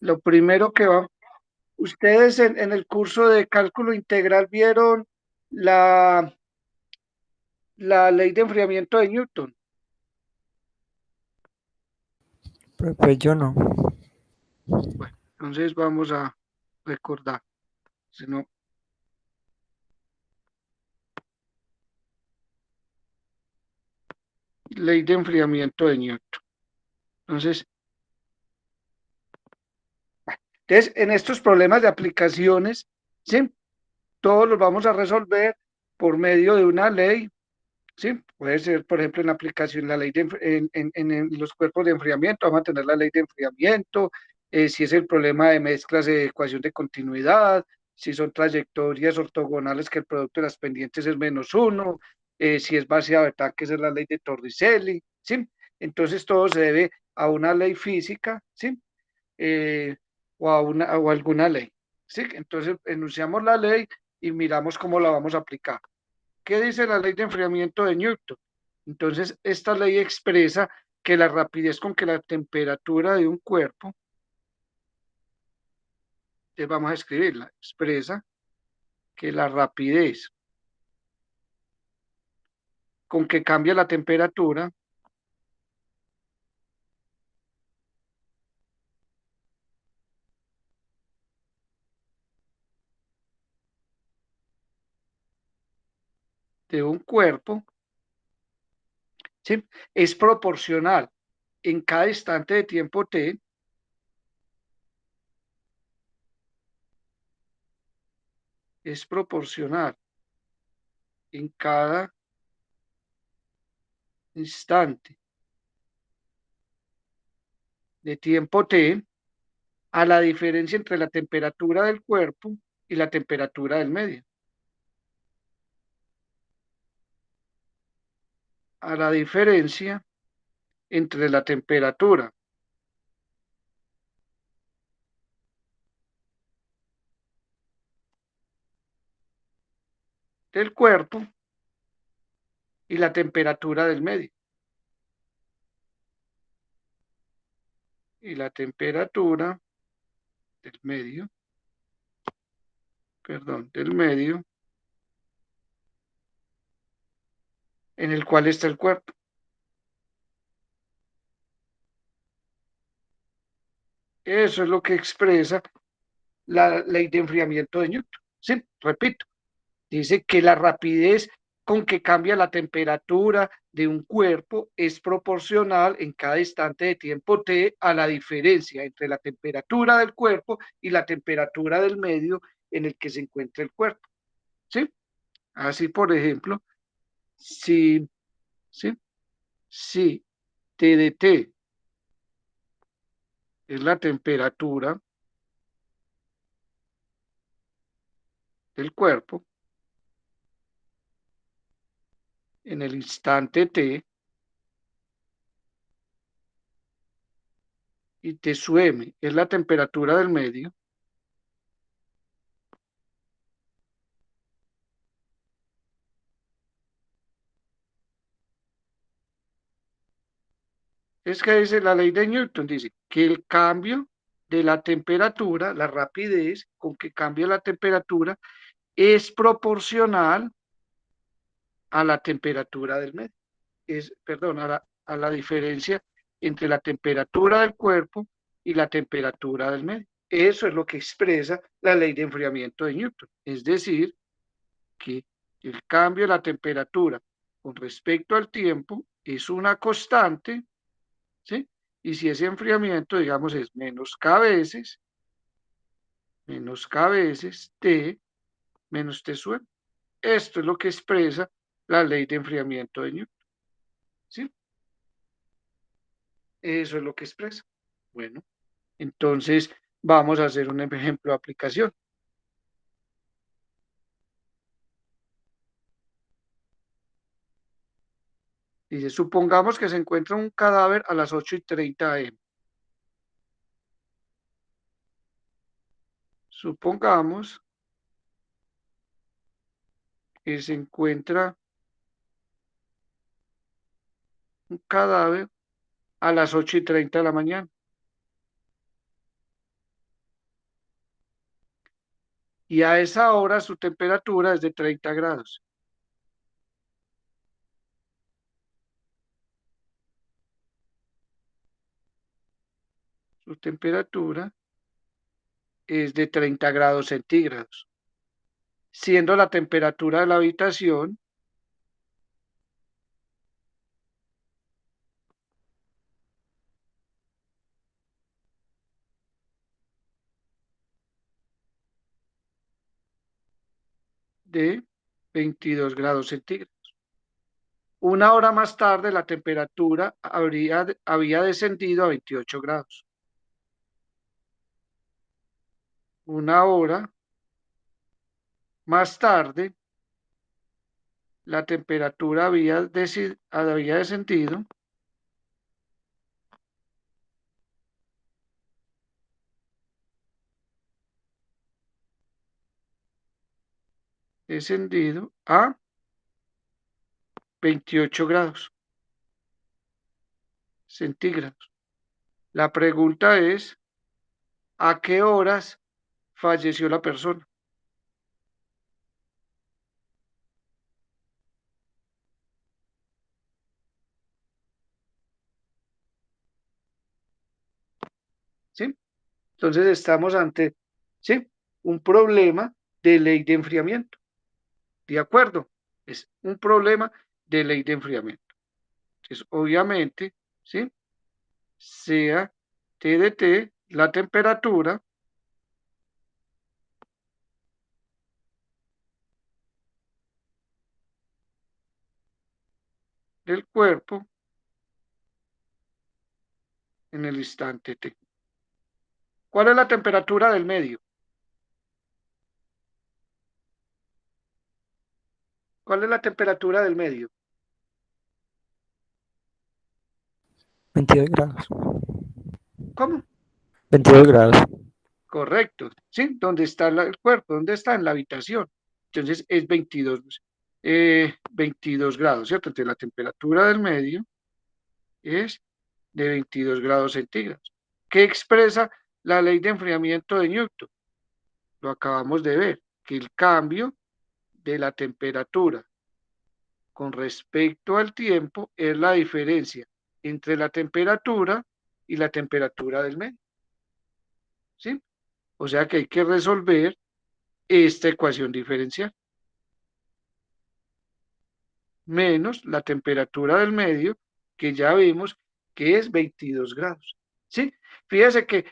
Lo primero que va, ustedes en el curso de cálculo integral vieron la, la ley de enfriamiento de Newton. Pues yo no. Bueno, entonces vamos a recordar. Si no, ley de enfriamiento de Newton. Entonces, en estos problemas de aplicaciones, ¿sí? Todos los vamos a resolver por medio de una ley. Sí, puede ser, por ejemplo, en la aplicación, la ley de, en los cuerpos de enfriamiento, vamos a tener la ley de enfriamiento, si es el problema de mezclas de ecuación de continuidad, si son trayectorias ortogonales que el producto de las pendientes es -1, si es vaciado de tanques es la ley de Torricelli, ¿sí? Entonces todo se debe a una ley física, ¿sí? Eh, o a alguna ley, ¿sí? Entonces enunciamos la ley y miramos cómo la vamos a aplicar. ¿Qué dice la ley de enfriamiento de Newton? Entonces, esta ley expresa que la rapidez con que la temperatura de un cuerpo, vamos a escribirla, expresa que la rapidez con que cambia la temperatura de un cuerpo, ¿sí? Es proporcional en cada instante de tiempo t, es proporcional en cada instante de tiempo t a la diferencia entre la temperatura del cuerpo y la temperatura del medio. A la diferencia entre la temperatura del cuerpo y la temperatura del medio. Y la temperatura del medio, perdón, del medio en el cual está el cuerpo. Eso es lo que expresa la ley de enfriamiento de Newton. Sí, repito, dice que la rapidez con que cambia la temperatura de un cuerpo es proporcional en cada instante de tiempo t a la diferencia entre la temperatura del cuerpo y la temperatura del medio en el que se encuentra el cuerpo. ¿Sí? Así, por ejemplo, si, ¿sí? Si T de T es la temperatura del cuerpo en el instante T y T sub M es la temperatura del medio, es que dice la ley de Newton, dice que el cambio de la temperatura, la rapidez con que cambia la temperatura, es proporcional a la temperatura del medio. Perdón, a la diferencia entre la temperatura del cuerpo y la temperatura del medio. Eso es lo que expresa la ley de enfriamiento de Newton. Es decir, que el cambio de la temperatura con respecto al tiempo es una constante, ¿sí? Y si ese enfriamiento, digamos, es menos K veces T, menos T sub. Esto es lo que expresa la ley de enfriamiento de Newton, ¿sí? Eso es lo que expresa. Bueno, entonces vamos a hacer un ejemplo de aplicación. Dice, supongamos que se encuentra un cadáver a las 8:30 am. Supongamos que se encuentra un cadáver a las 8:30 de la mañana. y a esa hora su temperatura es de 30 grados. Su temperatura es de 30 grados centígrados, siendo la temperatura de la habitación de 22 grados centígrados. Una hora más tarde la temperatura había descendido a 28 grados. Una hora más tarde la temperatura había descendido a 28 grados centígrados. La pregunta es, ¿a qué horas falleció la persona? ¿Sí? Entonces estamos ante, ¿sí? Un problema de ley de enfriamiento. ¿De acuerdo? Es un problema de ley de enfriamiento. Entonces, obviamente, ¿sí? Sea T de T, la temperatura del cuerpo en el instante T. ¿Cuál es la temperatura del medio? ¿Cuál es la temperatura del medio? 22 grados. ¿Cómo? 22 grados. Correcto, ¿sí? ¿Dónde está el cuerpo? ¿Dónde está? En la habitación. Entonces es 22 grados, ¿cierto? Entonces la temperatura del medio es de 22 grados centígrados. ¿Qué expresa la ley de enfriamiento de Newton? Lo acabamos de ver, que el cambio de la temperatura con respecto al tiempo es la diferencia entre la temperatura y la temperatura del medio, ¿sí? O sea que hay que resolver esta ecuación diferencial, menos la temperatura del medio, que ya vimos que es 22 grados, ¿sí? Fíjese que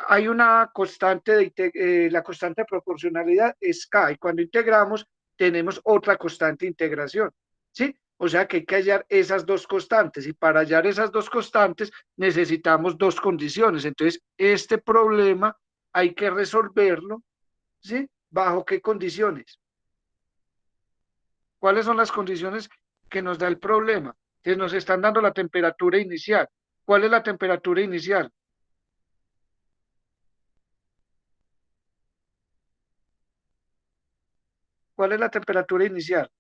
hay una constante, la constante de proporcionalidad es K, y cuando integramos tenemos otra constante de integración, ¿sí? O sea que hay que hallar esas dos constantes, y para hallar esas dos constantes necesitamos dos condiciones. Entonces, este problema hay que resolverlo, ¿sí? ¿Bajo qué condiciones? ¿Cuáles son las condiciones que nos da el problema? Que nos están dando la temperatura inicial. ¿Cuál es la temperatura inicial? ¿Cuál es la temperatura inicial?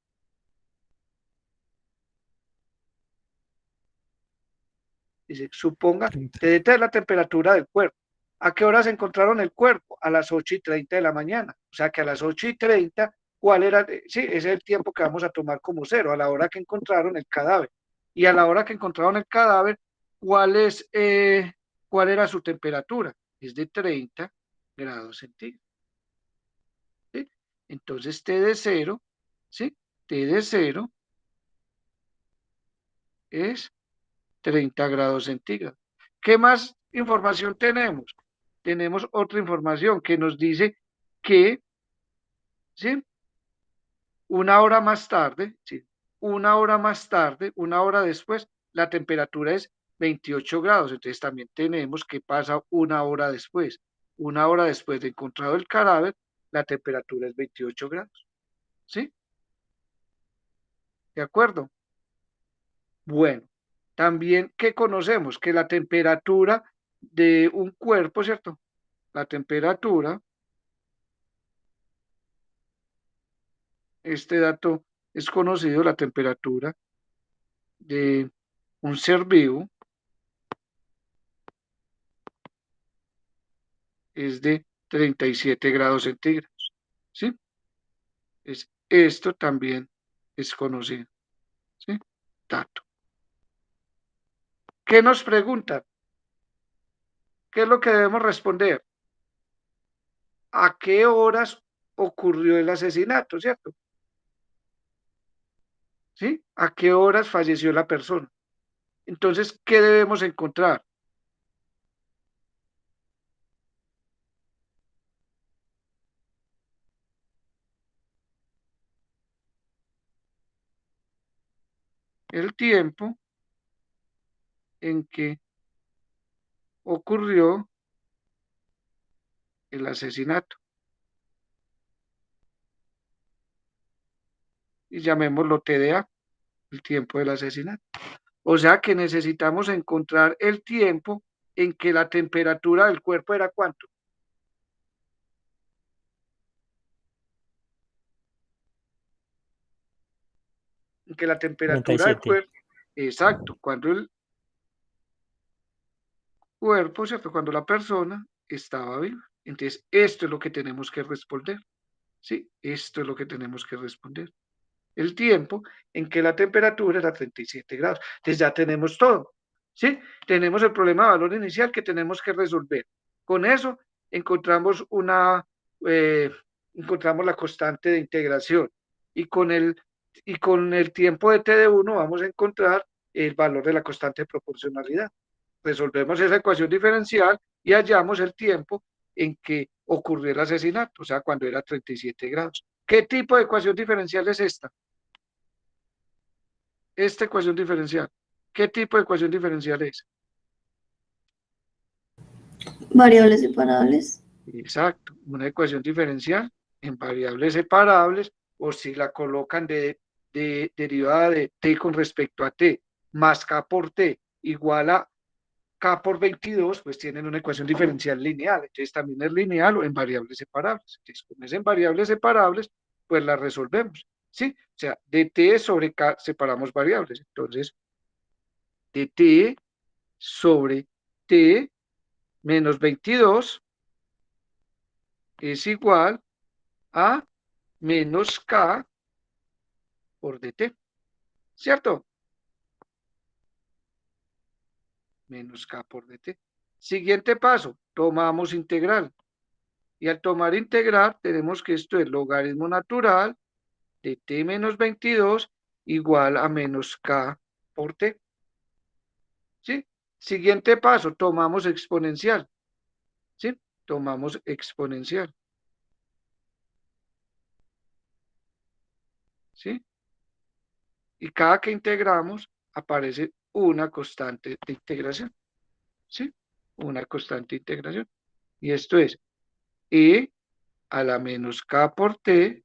Dice, suponga, 30. TDT es la temperatura del cuerpo. ¿A qué hora se encontraron el cuerpo? A las 8:30 de la mañana. O sea que a las 8:30, ¿cuál era? Sí, ese es el tiempo que vamos a tomar como cero, a la hora que encontraron el cadáver. Y a la hora que encontraron el cadáver, ¿cuál es, cuál era su temperatura? Es de 30 grados centígrados. ¿Sí? Entonces T de cero, ¿sí? T de cero es 30 grados centígrados. ¿Qué más información tenemos? Tenemos otra información que nos dice que, ¿sí? Una hora más tarde, ¿sí? Una hora más tarde, una hora después, la temperatura es 28 grados. Entonces también tenemos que pasa una hora después. Una hora después de encontrado el cadáver, la temperatura es 28 grados. ¿Sí? ¿De acuerdo? Bueno, también que conocemos que la temperatura de un cuerpo, ¿cierto? La temperatura, este dato es conocido, la temperatura de un ser vivo es de 37 grados centígrados. Esto también es conocido, ¿sí? Dato. ¿Qué nos preguntan? ¿Qué es lo que debemos responder? ¿A qué horas ocurrió el asesinato, cierto? ¿Sí? ¿A qué horas falleció la persona? Entonces, ¿qué debemos encontrar? El tiempo en que ocurrió el asesinato. Y llamémoslo TDA, el tiempo del asesinato. O sea que necesitamos encontrar el tiempo en que la temperatura del cuerpo era ¿cuánto? En que la temperatura del 37. cuerpo, exacto, cuando el cuerpo, ¿cierto? Cuando la persona estaba viva. Entonces, esto es lo que tenemos que responder. ¿Sí? Esto es lo que tenemos que responder. El tiempo en que la temperatura era 37 grados. Entonces ya tenemos todo. ¿Sí? Tenemos el problema de valor inicial que tenemos que resolver. Con eso encontramos eh, encontramos la constante de integración. Y y con el tiempo de t de 1 vamos a encontrar el valor de la constante de proporcionalidad. Resolvemos esa ecuación diferencial y hallamos el tiempo en que ocurrió el asesinato, o sea, cuando era 37 grados. ¿Qué tipo de ecuación diferencial es esta? Esta ecuación diferencial. ¿Qué tipo de ecuación diferencial es? Variables separables. Exacto, una ecuación diferencial en variables separables, o si la colocan de derivada de t con respecto a t más k por t igual a k por 22, pues tienen una ecuación diferencial lineal. Entonces también es lineal o en variables separables. Entonces, como es en variables separables, pues la resolvemos. ¿Sí? O sea, de t sobre k separamos variables. Entonces, de t sobre t menos 22 es igual a menos k por dt. ¿Cierto? Menos k por dt. Siguiente paso, tomamos integral. Y al tomar integral, tenemos que esto es logaritmo natural de t menos 22 igual a menos k por t. ¿Sí? Siguiente paso, tomamos exponencial. ¿Sí? Tomamos exponencial. ¿Sí? Y cada que integramos, aparece una constante de integración. ¿Sí? Una constante de integración. Y esto es e a la menos k por t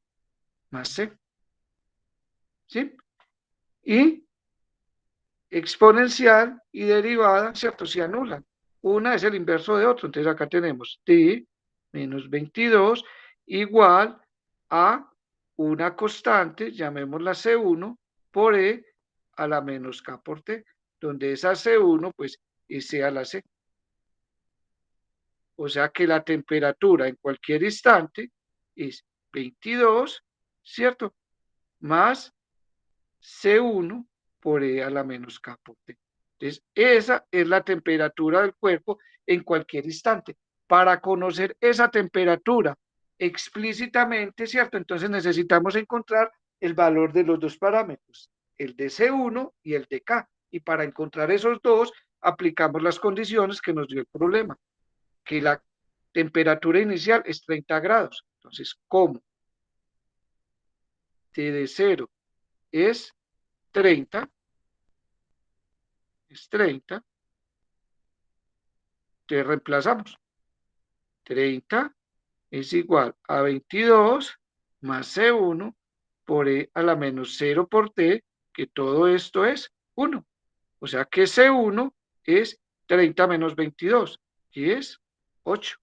más c. ¿Sí? Y exponencial y derivada, ¿cierto? Se anulan. Una es el inverso de otro. Entonces acá tenemos t menos 22 igual a una constante, llamémosla C1, por E a la menos K por T, donde esa C1 pues es C a la C. O sea que la temperatura en cualquier instante es 22, ¿cierto? Más C1 por E a la menos K por T. Entonces, esa es la temperatura del cuerpo en cualquier instante. Para conocer esa temperatura explícitamente, ¿cierto? Entonces necesitamos encontrar el valor de los dos parámetros, el de C1 y el de K. Y para encontrar esos dos, aplicamos las condiciones que nos dio el problema, que la temperatura inicial es 30 grados. Entonces, ¿cómo? T de 0 es 30, es 30, te reemplazamos. 30 es igual a 22 más C1 por E a la menos 0 por T, que todo esto es 1. O sea que C1 es 30 menos 22, y es 8.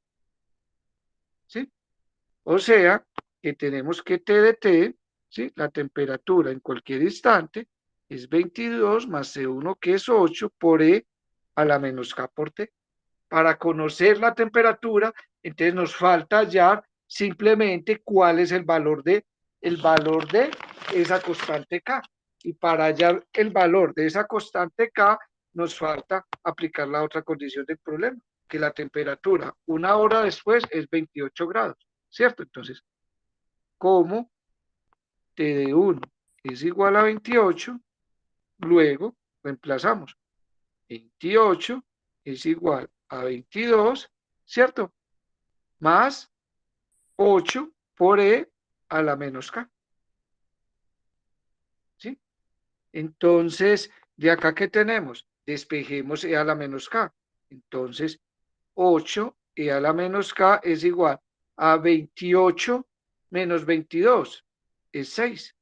¿Sí? O sea que tenemos que T de T, ¿sí? La temperatura en cualquier instante es 22 más C1, que es 8, por E a la menos K por T. Para conocer la temperatura, entonces nos falta hallar simplemente cuál es el valor de el valor de esa constante K. Y para hallar el valor de esa constante K, nos falta aplicar la otra condición del problema, que la temperatura una hora después es 28 grados, ¿cierto? Entonces, como T de 1 es igual a 28, luego reemplazamos 28 es igual a 22, ¿cierto? Más 8 por E a la menos K. ¿Sí? Entonces, de acá que tenemos, despejemos E a la menos K. Entonces, 8 E a la menos K es igual a 28 menos 22, es 6.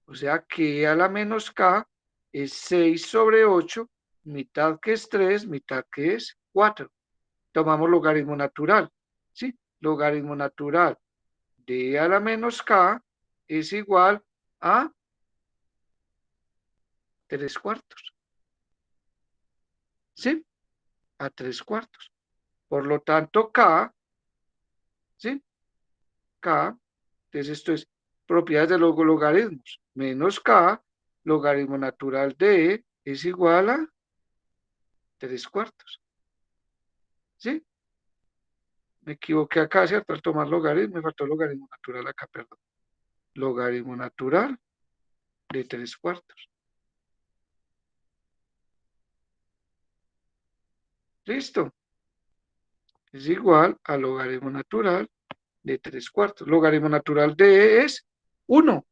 O sea que E a la menos K es 6 sobre 8, mitad que es 3, mitad que es 4. Tomamos logaritmo natural, ¿sí? Logaritmo natural de E a la menos K es igual a 3 cuartos, ¿sí? A 3 cuartos. Por lo tanto, K, ¿sí? K, entonces esto es propiedades de los logaritmos, menos K, logaritmo natural de E es igual a 3 cuartos, ¿sí? Me equivoqué acá, ¿cierto? Al tomar logaritmo, me faltó logaritmo natural acá, perdón. Logaritmo natural de 3 cuartos. ¿Listo? Es igual al logaritmo natural de 3 cuartos. Logaritmo natural de E es 1.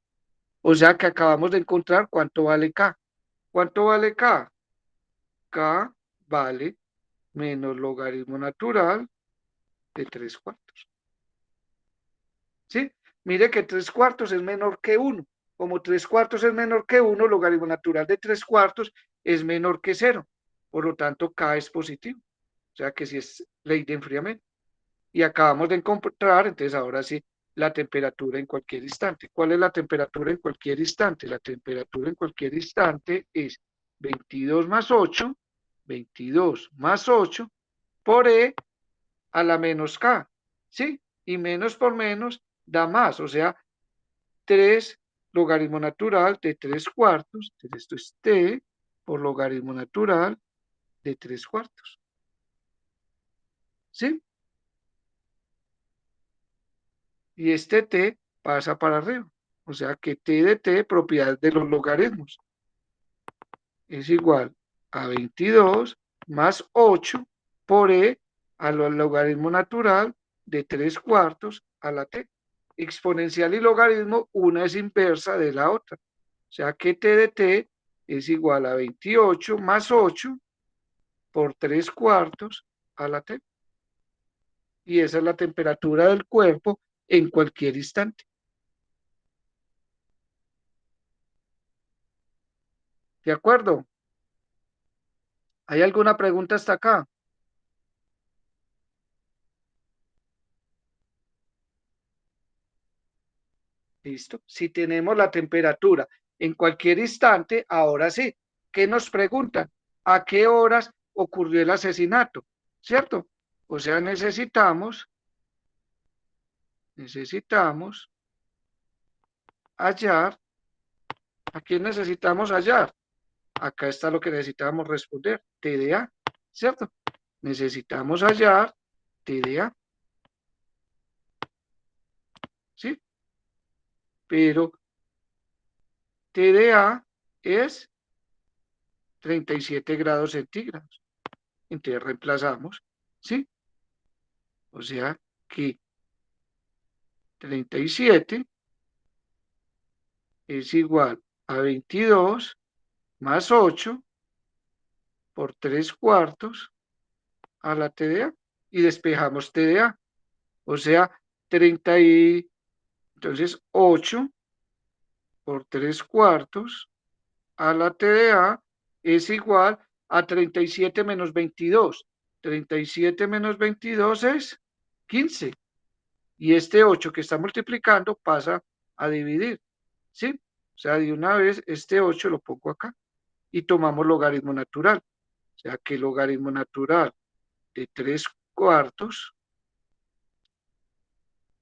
O sea que acabamos de encontrar cuánto vale K. ¿Cuánto vale K? K vale menos logaritmo natural de 3 cuartos. ¿Sí? Mire que 3 cuartos es menor que 1. Como 3 cuartos es menor que 1, logaritmo natural de 3 cuartos es menor que 0. Por lo tanto, K es positivo. O sea que sí es ley de enfriamiento. Y acabamos de encontrar, entonces ahora sí, la temperatura en cualquier instante. ¿Cuál es la temperatura en cualquier instante? La temperatura en cualquier instante es 22 más 8, 22 más 8 por E a la menos K, ¿sí? Y menos por menos da más, o sea, 3 logaritmo natural de 3 cuartos, entonces esto es T por logaritmo natural de 3 cuartos, ¿sí? Y este T pasa para arriba, o sea que T de T, propiedad de los logaritmos, es igual a 22 más 8 por E al logaritmo natural de 3 cuartos a la T. Exponencial y logaritmo, una es inversa de la otra. O sea que T de T es igual a 28 más 8 por 3 cuartos a la T. Y esa es la temperatura del cuerpo en cualquier instante. ¿De acuerdo? ¿Hay alguna pregunta hasta acá? ¿Listo? Si tenemos la temperatura en cualquier instante, ahora sí, ¿qué nos preguntan? ¿A qué horas ocurrió el asesinato? ¿Cierto? O sea, necesitamos hallar. ¿A quién necesitamos hallar? Acá está lo que necesitamos responder, TDA, ¿cierto? Necesitamos hallar TDA, ¿sí? Pero TDA es 37 grados centígrados. Entonces reemplazamos, ¿sí? O sea que 37 es igual a 22 más 8 por 3 cuartos a la TDA y despejamos TDA. O sea, 30 y entonces 8 por 3 cuartos a la TDA es igual a 37 menos 22. 37 menos 22 es 15. Y este 8 que está multiplicando pasa a dividir, ¿sí? O sea, de una vez este 8 lo pongo acá y tomamos logaritmo natural. O sea, que el logaritmo natural de 3 cuartos,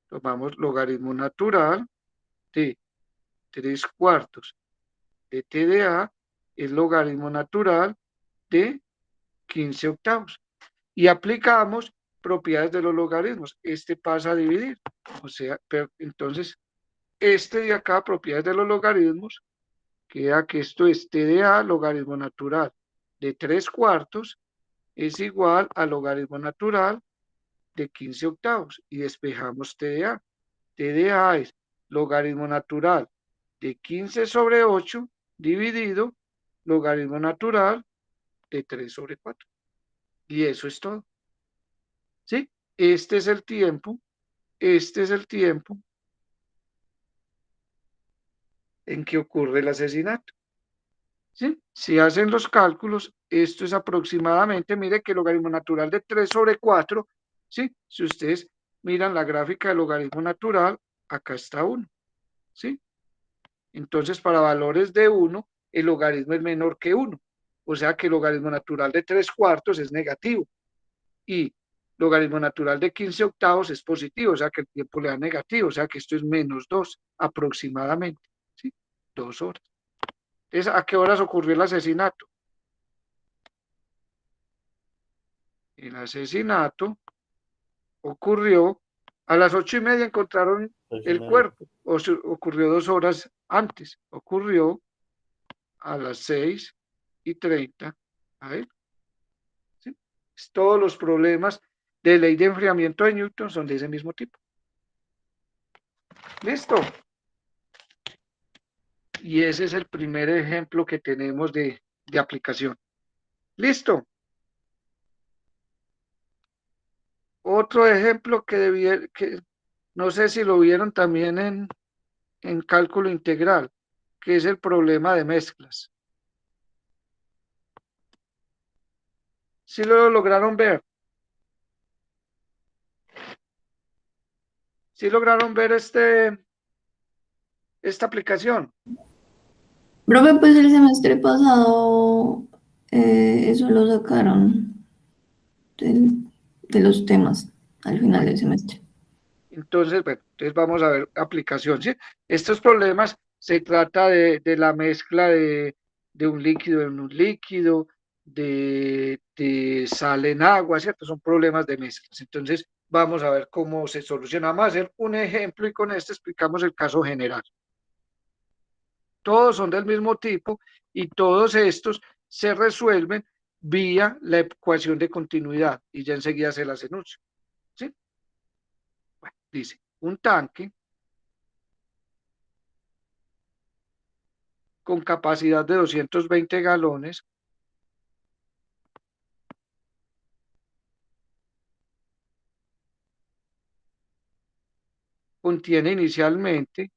tomamos logaritmo natural de 3/4 de t de a es logaritmo natural de 15/8. Y aplicamos propiedades de los logaritmos. Este pasa a dividir. O sea, entonces, este de acá, propiedades de los logaritmos, queda que esto es t de a, logaritmo natural de 3/4, es igual al logaritmo natural de 15/8. Y despejamos t de a. T de a es logaritmo natural de 15/8 dividido logaritmo natural de 3/4. Y eso es todo. ¿Sí? Este es el tiempo en que ocurre el asesinato. ¿Sí? Si hacen los cálculos, esto es aproximadamente, mire que el logaritmo natural de 3/4, ¿sí? Si ustedes miran la gráfica del logaritmo natural, acá está 1, ¿sí? Entonces, para valores de 1, el logaritmo es menor que 1. O sea que el logaritmo natural de 3/4 es negativo. Y logaritmo natural de 15/8 es positivo, o sea que el tiempo le da negativo, o sea que esto es -2 aproximadamente, ¿sí? 2 horas. Entonces, ¿a qué horas ocurrió el asesinato? El asesinato ocurrió a las 8:30, encontraron el cuerpo, o ocurrió 2 horas antes, ocurrió a las 6:30 a él, ¿sí? Todos los problemas de ley de enfriamiento de Newton son de ese mismo tipo. ¿Listo? Y ese es el primer ejemplo que tenemos de aplicación. ¿Listo? Otro ejemplo que no sé si lo vieron también en cálculo integral, que es el problema de mezclas. ¿Sí lo lograron ver? ¿Sí lograron ver esta aplicación? Profe, pues el semestre pasado eso lo sacaron del- de los temas al final Bueno, del semestre. entonces, bueno, entonces vamos a ver aplicación, ¿sí? Estos problemas se trata de la mezcla de un líquido en un líquido, de sal en agua, ¿cierto? Son problemas de mezclas. Entonces, vamos a ver cómo se soluciona. Vamos a hacer un ejemplo y con este explicamos el caso general. Todos son del mismo tipo y todos estos se resuelven vía la ecuación de continuidad y ya enseguida se las enuncio, ¿sí? Bueno, dice, un tanque con capacidad de 220 galones contiene inicialmente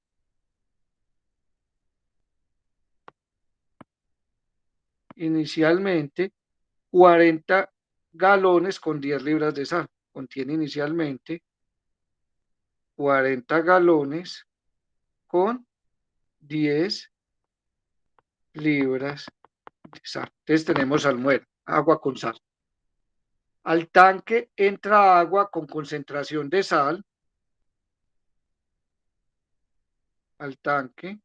40 galones con 10 libras de sal. Contiene inicialmente 40 galones con 10 libras de sal. Entonces tenemos almuer, agua con sal. Al tanque entra agua con concentración de sal. Al tanque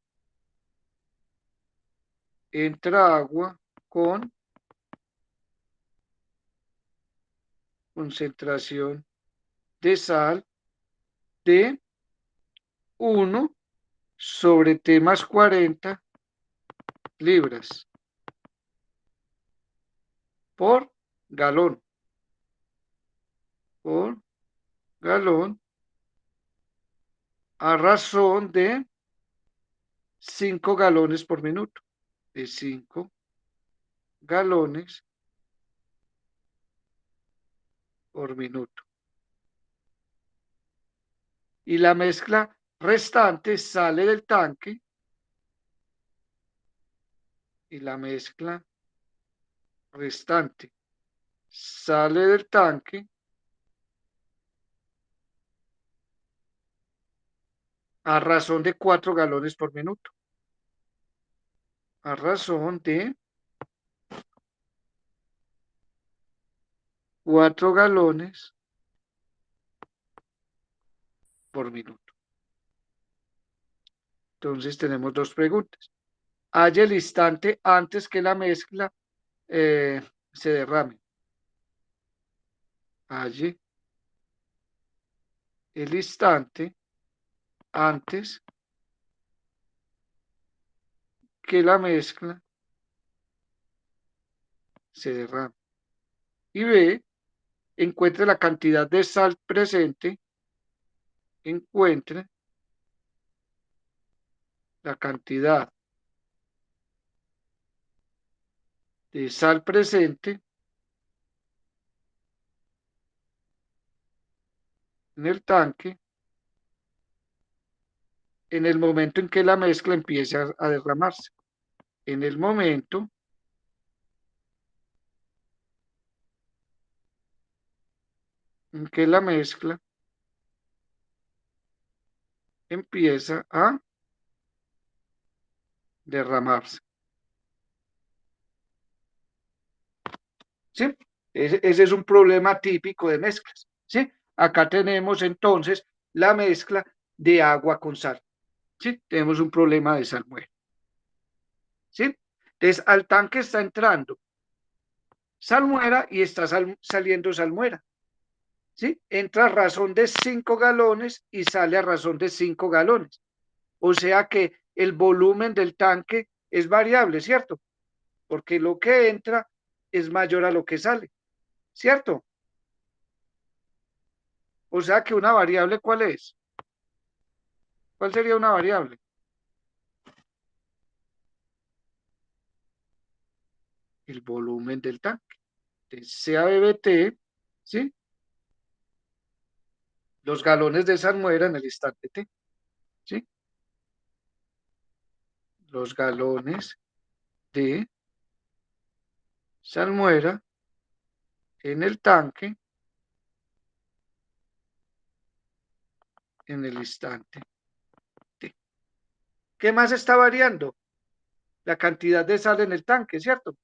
entra agua con concentración de sal de 1/T + 40 libras por galón. Por galón a razón de 5 galones por minuto. De 5 galones por minuto. Y la mezcla restante sale del tanque. Y la mezcla restante sale del tanque a razón de 4 galones por minuto. A razón de 4 galones por minuto. Entonces tenemos dos preguntas. Halla el instante antes que la mezcla se derrame. Halle el instante antes que la mezcla se derrame. Y B, encuentre la cantidad de sal presente, encuentre la cantidad de sal presente en el tanque en el momento en que la mezcla empiece a derramarse. En el momento en que la mezcla empieza a derramarse. ¿Sí? Ese es un problema típico de mezclas. ¿Sí? Acá tenemos entonces la mezcla de agua con sal. ¿Sí? Tenemos un problema de salmuera. ¿Sí? Entonces, al tanque está entrando salmuera y está saliendo salmuera. ¿Sí? Entra a razón de 5 galones y sale a razón de 5 galones. O sea que el volumen del tanque es variable, ¿cierto? Porque lo que entra es mayor a lo que sale, ¿cierto? O sea que una variable, ¿cuál es? ¿Cuál sería una variable? El volumen del tanque. Sea BBT, ¿sí? Los galones de salmuera en el instante T, ¿sí? Los galones de salmuera en el tanque en el instante T. ¿Qué más está variando? La cantidad de sal en el tanque, ¿cierto?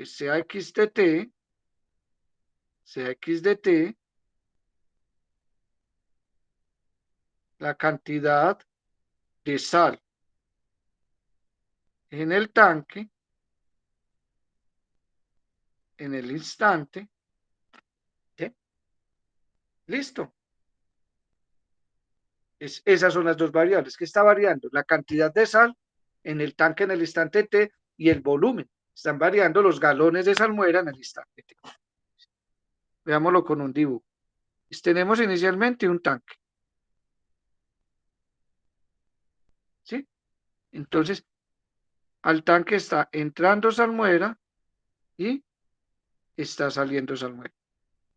Sea X de T, sea X de T, la cantidad de sal en el tanque en el instante T. Listo. Esas son las dos variables. ¿Qué está variando? La cantidad de sal en el tanque en el instante T y el volumen. Están variando los galones de salmuera en el instante T. Veámoslo con un dibujo. Tenemos inicialmente un tanque. ¿Sí? Entonces, al tanque está entrando salmuera y está saliendo salmuera.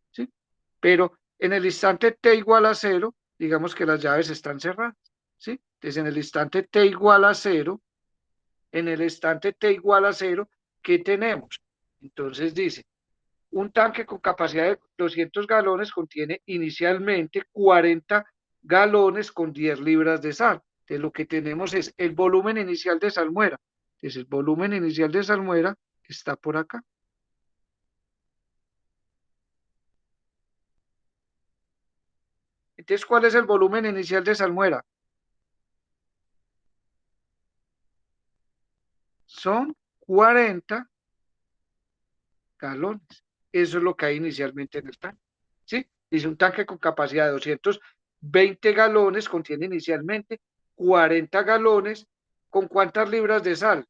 ¿Sí? Pero en el instante T igual a 0, digamos que las llaves están cerradas. ¿Sí? Entonces, en el instante T igual a 0, en el instante T igual a 0, ¿qué tenemos? Entonces dice, un tanque con capacidad de 200 galones contiene inicialmente 40 galones con 10 libras de sal. Entonces lo que tenemos es el volumen inicial de salmuera. Entonces el volumen inicial de salmuera está por acá. Entonces, ¿cuál es el volumen inicial de salmuera? Son 40 galones. Eso es lo que hay inicialmente en el tanque. ¿Sí? Dice un tanque con capacidad de 220 galones, contiene inicialmente 40 galones. ¿Con cuántas libras de sal?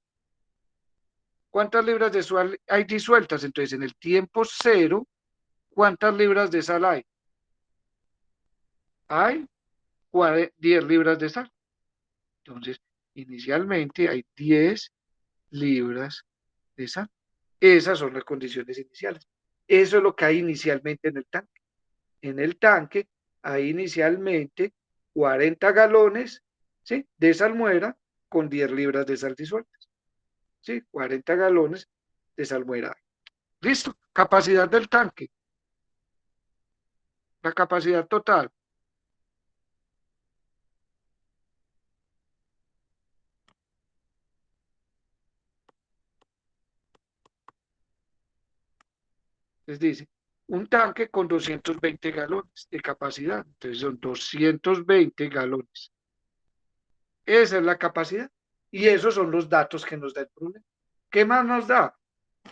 ¿Cuántas libras de sal hay disueltas? Entonces, en el tiempo cero, ¿cuántas libras de sal hay? Hay 10 libras de sal. Entonces, inicialmente hay 10 libras de sal. Esas son las condiciones iniciales. Eso es lo que hay inicialmente en el tanque. En el tanque hay inicialmente 40 galones, ¿sí?, de salmuera con 10 libras de sal disueltas. ¿Sí? 40 galones de salmuera. Listo. Capacidad del tanque. La capacidad total. Les dice, un tanque con 220 galones de capacidad. Entonces son 220 galones. Esa es la capacidad. Y esos son los datos que nos da el problema. ¿Qué más nos da?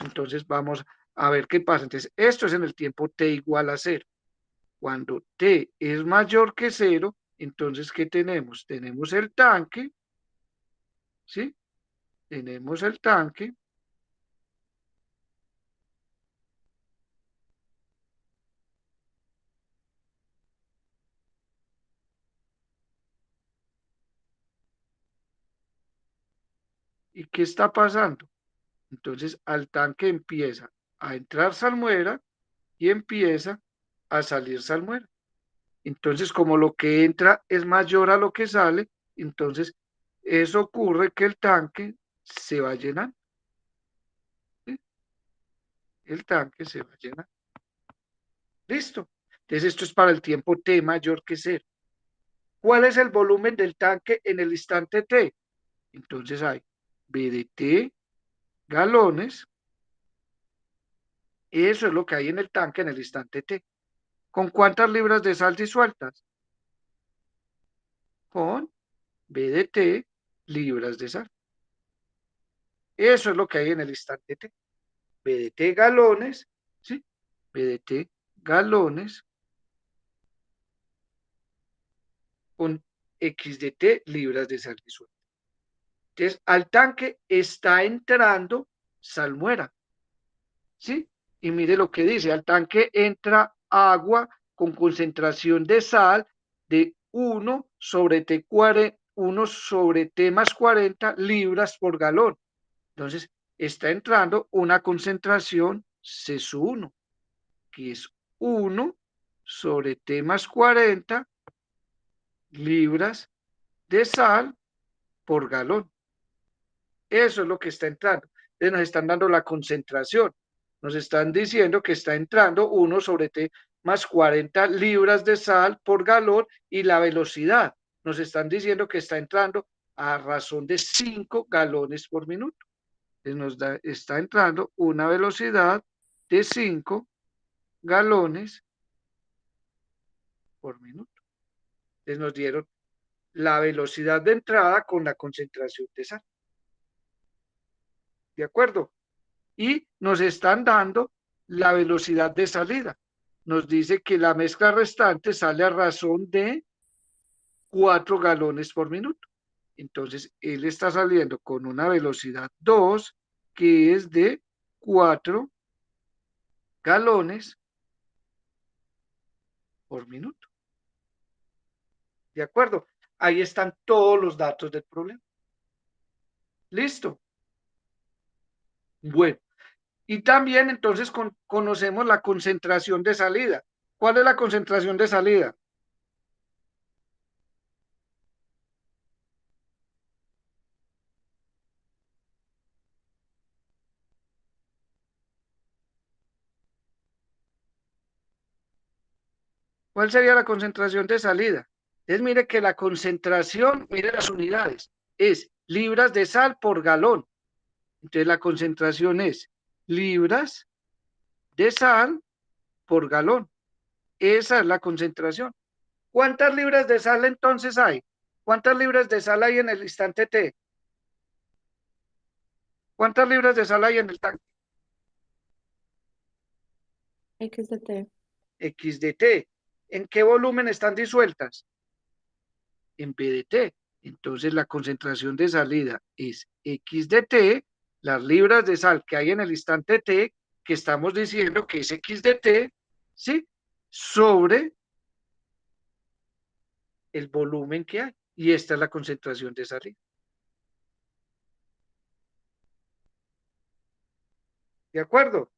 Entonces vamos a ver qué pasa. Entonces, esto es en el tiempo t igual a 0. Cuando t es mayor que 0, entonces, ¿qué tenemos? Tenemos el tanque, ¿sí? Tenemos el tanque. ¿Y qué está pasando? Entonces, al tanque empieza a entrar salmuera y empieza a salir salmuera. Entonces, como lo que entra es mayor a lo que sale, entonces eso ocurre que el tanque se va a llenar. ¿Sí? El tanque se va a llenar. Listo. Entonces, esto es para el tiempo t mayor que 0. ¿Cuál es el volumen del tanque en el instante t? Entonces hay B de t galones. Eso es lo que hay en el tanque en el instante t. ¿Con cuántas libras de sal disueltas? Con B de t libras de sal. Eso es lo que hay en el instante t. B de t galones, ¿sí? B de t galones con X de t libras de sal disuelta. Entonces, al tanque está entrando salmuera, ¿sí? Y mire lo que dice, al tanque entra agua con concentración de sal de 1 sobre T, 1 sobre T más 40 libras por galón. Entonces, está entrando una concentración C sub 1, que es 1 sobre T más 40 libras de sal por galón. Eso es lo que está entrando. Entonces nos están dando la concentración. Nos están diciendo que está entrando 1 sobre T más 40 libras de sal por galón y la velocidad. Nos están diciendo que está entrando a razón de 5 galones por minuto. Entonces está entrando una velocidad de 5 galones por minuto. Entonces nos dieron la velocidad de entrada con la concentración de sal. ¿De acuerdo? Y nos están dando la velocidad de salida. Nos dice que la mezcla restante sale a razón de 4 galones por minuto. Entonces, él está saliendo con una velocidad 2, que es de 4 galones por minuto. ¿De acuerdo? Ahí están todos los datos del problema. ¿Listo? Bueno, y también entonces conocemos la concentración de salida. ¿Cuál es la concentración de salida? ¿Cuál sería la concentración de salida? Entonces mire que la concentración, mire las unidades, es libras de sal por galón. Entonces la concentración es libras de sal por galón. Esa es la concentración. ¿Cuántas libras de sal entonces hay? ¿Cuántas libras de sal hay en el instante T? ¿Cuántas libras de sal hay en el tanque? X de T. X de T. ¿En qué volumen están disueltas? En P de T. Entonces la concentración de salida es X de T, las libras de sal que hay en el instante T, que estamos diciendo que es X de T, ¿sí? Sobre el volumen que hay. Y esta es la concentración de salida. ¿De acuerdo?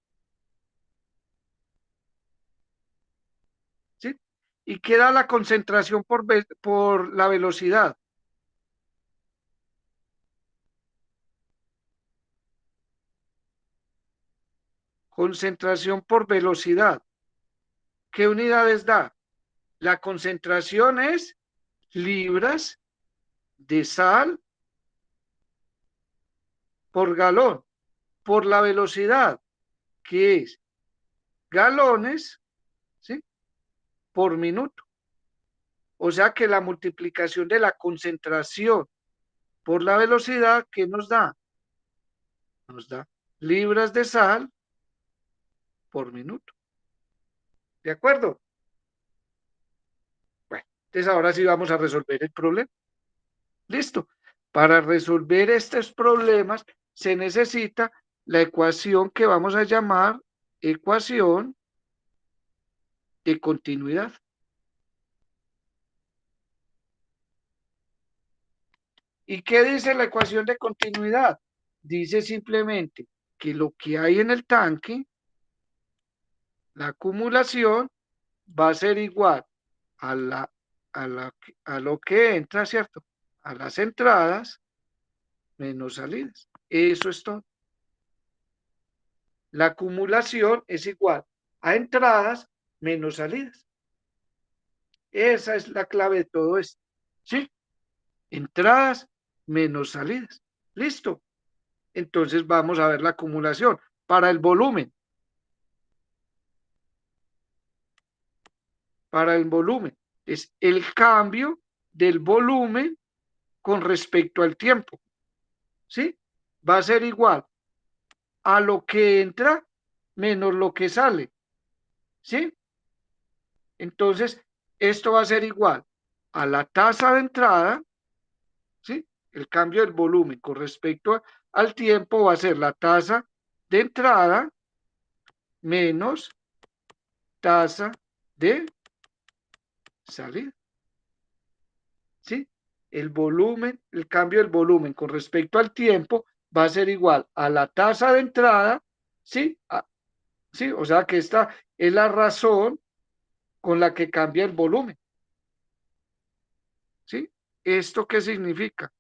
¿Sí? ¿Y qué da la concentración por la velocidad? Concentración por velocidad. ¿Qué unidades da? La concentración es libras de sal por galón, por la velocidad, que es galones, ¿sí? Por minuto. O sea que la multiplicación de la concentración por la velocidad, ¿qué nos da? Nos da libras de sal por minuto. ¿De acuerdo? Bueno, entonces ahora sí vamos a resolver el problema. Listo. Para resolver estos problemas se necesita la ecuación que vamos a llamar ecuación de continuidad. ¿Y qué dice la ecuación de continuidad? Dice simplemente que lo que hay en el tanque, la acumulación, va a ser igual a, a lo que entra, ¿cierto? A las entradas menos salidas. Eso es todo. La acumulación es igual a entradas menos salidas. Esa es la clave de todo esto. ¿Sí? Entradas menos salidas. Listo. Entonces vamos a ver la acumulación para el volumen. Para el volumen es el cambio del volumen con respecto al tiempo. ¿Sí? Va a ser igual a lo que entra menos lo que sale. ¿Sí? Entonces, esto va a ser igual a la tasa de entrada, ¿sí? El cambio del volumen con respecto al tiempo va a ser la tasa de entrada menos tasa de salida. ¿Sí? El volumen, el cambio del volumen con respecto al tiempo va a ser igual a la tasa de entrada, ¿sí? ¿Sí? O sea que esta es la razón con la que cambia el volumen. ¿Sí? ¿Esto qué significa?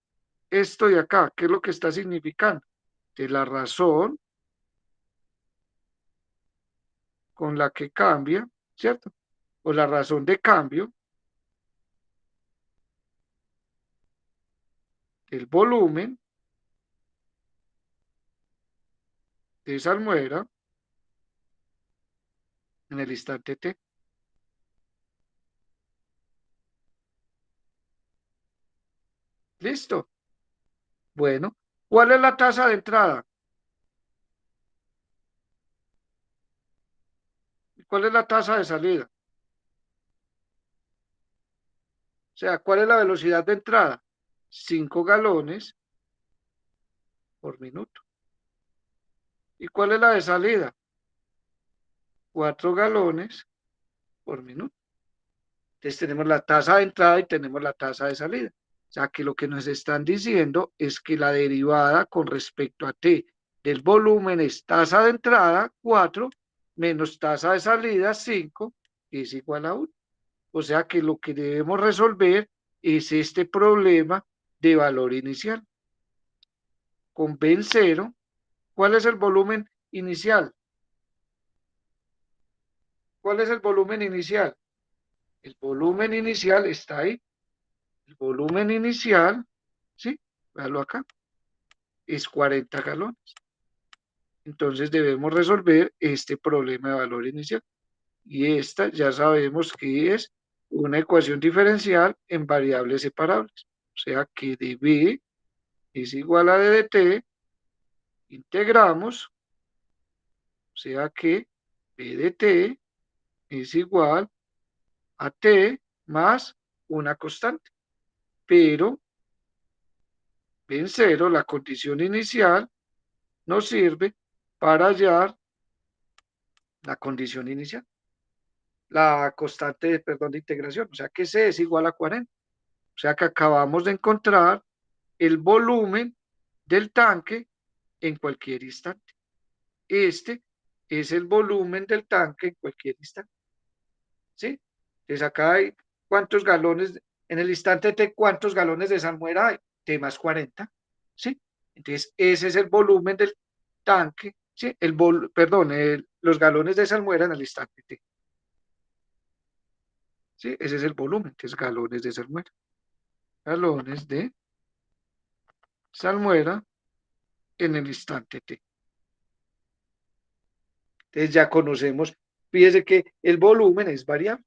Esto de acá, ¿qué es lo que está significando? De la razón con la que cambia, ¿cierto? O la razón de cambio del volumen de salmuera en el instante t. ¿Listo? Bueno, ¿cuál es la tasa de entrada? ¿Cuál es la tasa de salida? O sea, ¿cuál es la velocidad de entrada? 5 galones por minuto. ¿Y cuál es la de salida? 4 galones por minuto. Entonces tenemos la tasa de entrada y tenemos la tasa de salida. O sea que lo que nos están diciendo es que la derivada con respecto a t del volumen es tasa de entrada 4 menos tasa de salida 5 es igual a 1. O sea que lo que debemos resolver es este problema de valor inicial. Con B en cero, ¿cuál es el volumen inicial? ¿Cuál es el volumen inicial? El volumen inicial está ahí. El volumen inicial, ¿sí? Véalo acá, es 40 galones. Entonces debemos resolver este problema de valor inicial. Y esta ya sabemos que es una ecuación diferencial en variables separables. O sea que dB es igual a d de t, integramos, o sea que b de t es igual a t más una constante. Pero en cero, la condición inicial nos sirve para hallar la condición inicial, la constante, perdón, de integración. O sea que C es igual a 40. O sea que acabamos de encontrar el volumen del tanque en cualquier instante. Este es el volumen del tanque en cualquier instante. ¿Sí? Entonces acá hay cuántos galones, en el instante T, cuántos galones de salmuera hay, T más 40. ¿Sí? Entonces ese es el volumen del tanque, ¿sí? Perdón, los galones de salmuera en el instante T. ¿Sí? Ese es el volumen, que es galones de salmuera. Galones de salmuera en el instante T. Entonces ya conocemos, fíjese que el volumen es variable.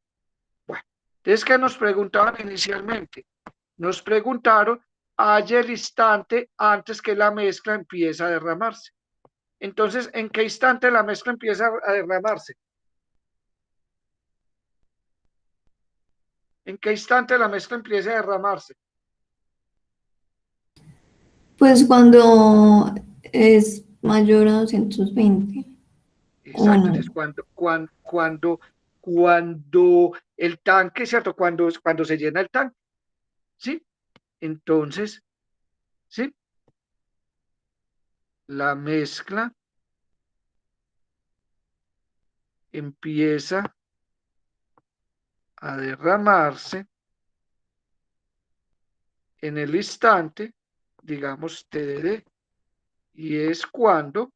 Bueno, entonces, ¿qué nos preguntaban inicialmente? Nos preguntaron haya el instante antes que la mezcla empiece a derramarse. Entonces, ¿en qué instante la mezcla empieza a derramarse? ¿En qué instante la mezcla empieza a derramarse? Pues cuando es mayor a 220, ¿o Exacto, no? entonces cuando el tanque, ¿cierto? Cuando se llena el tanque, ¿sí? Entonces, ¿sí? La mezcla empieza a derramarse en el instante, digamos TDD, y es cuando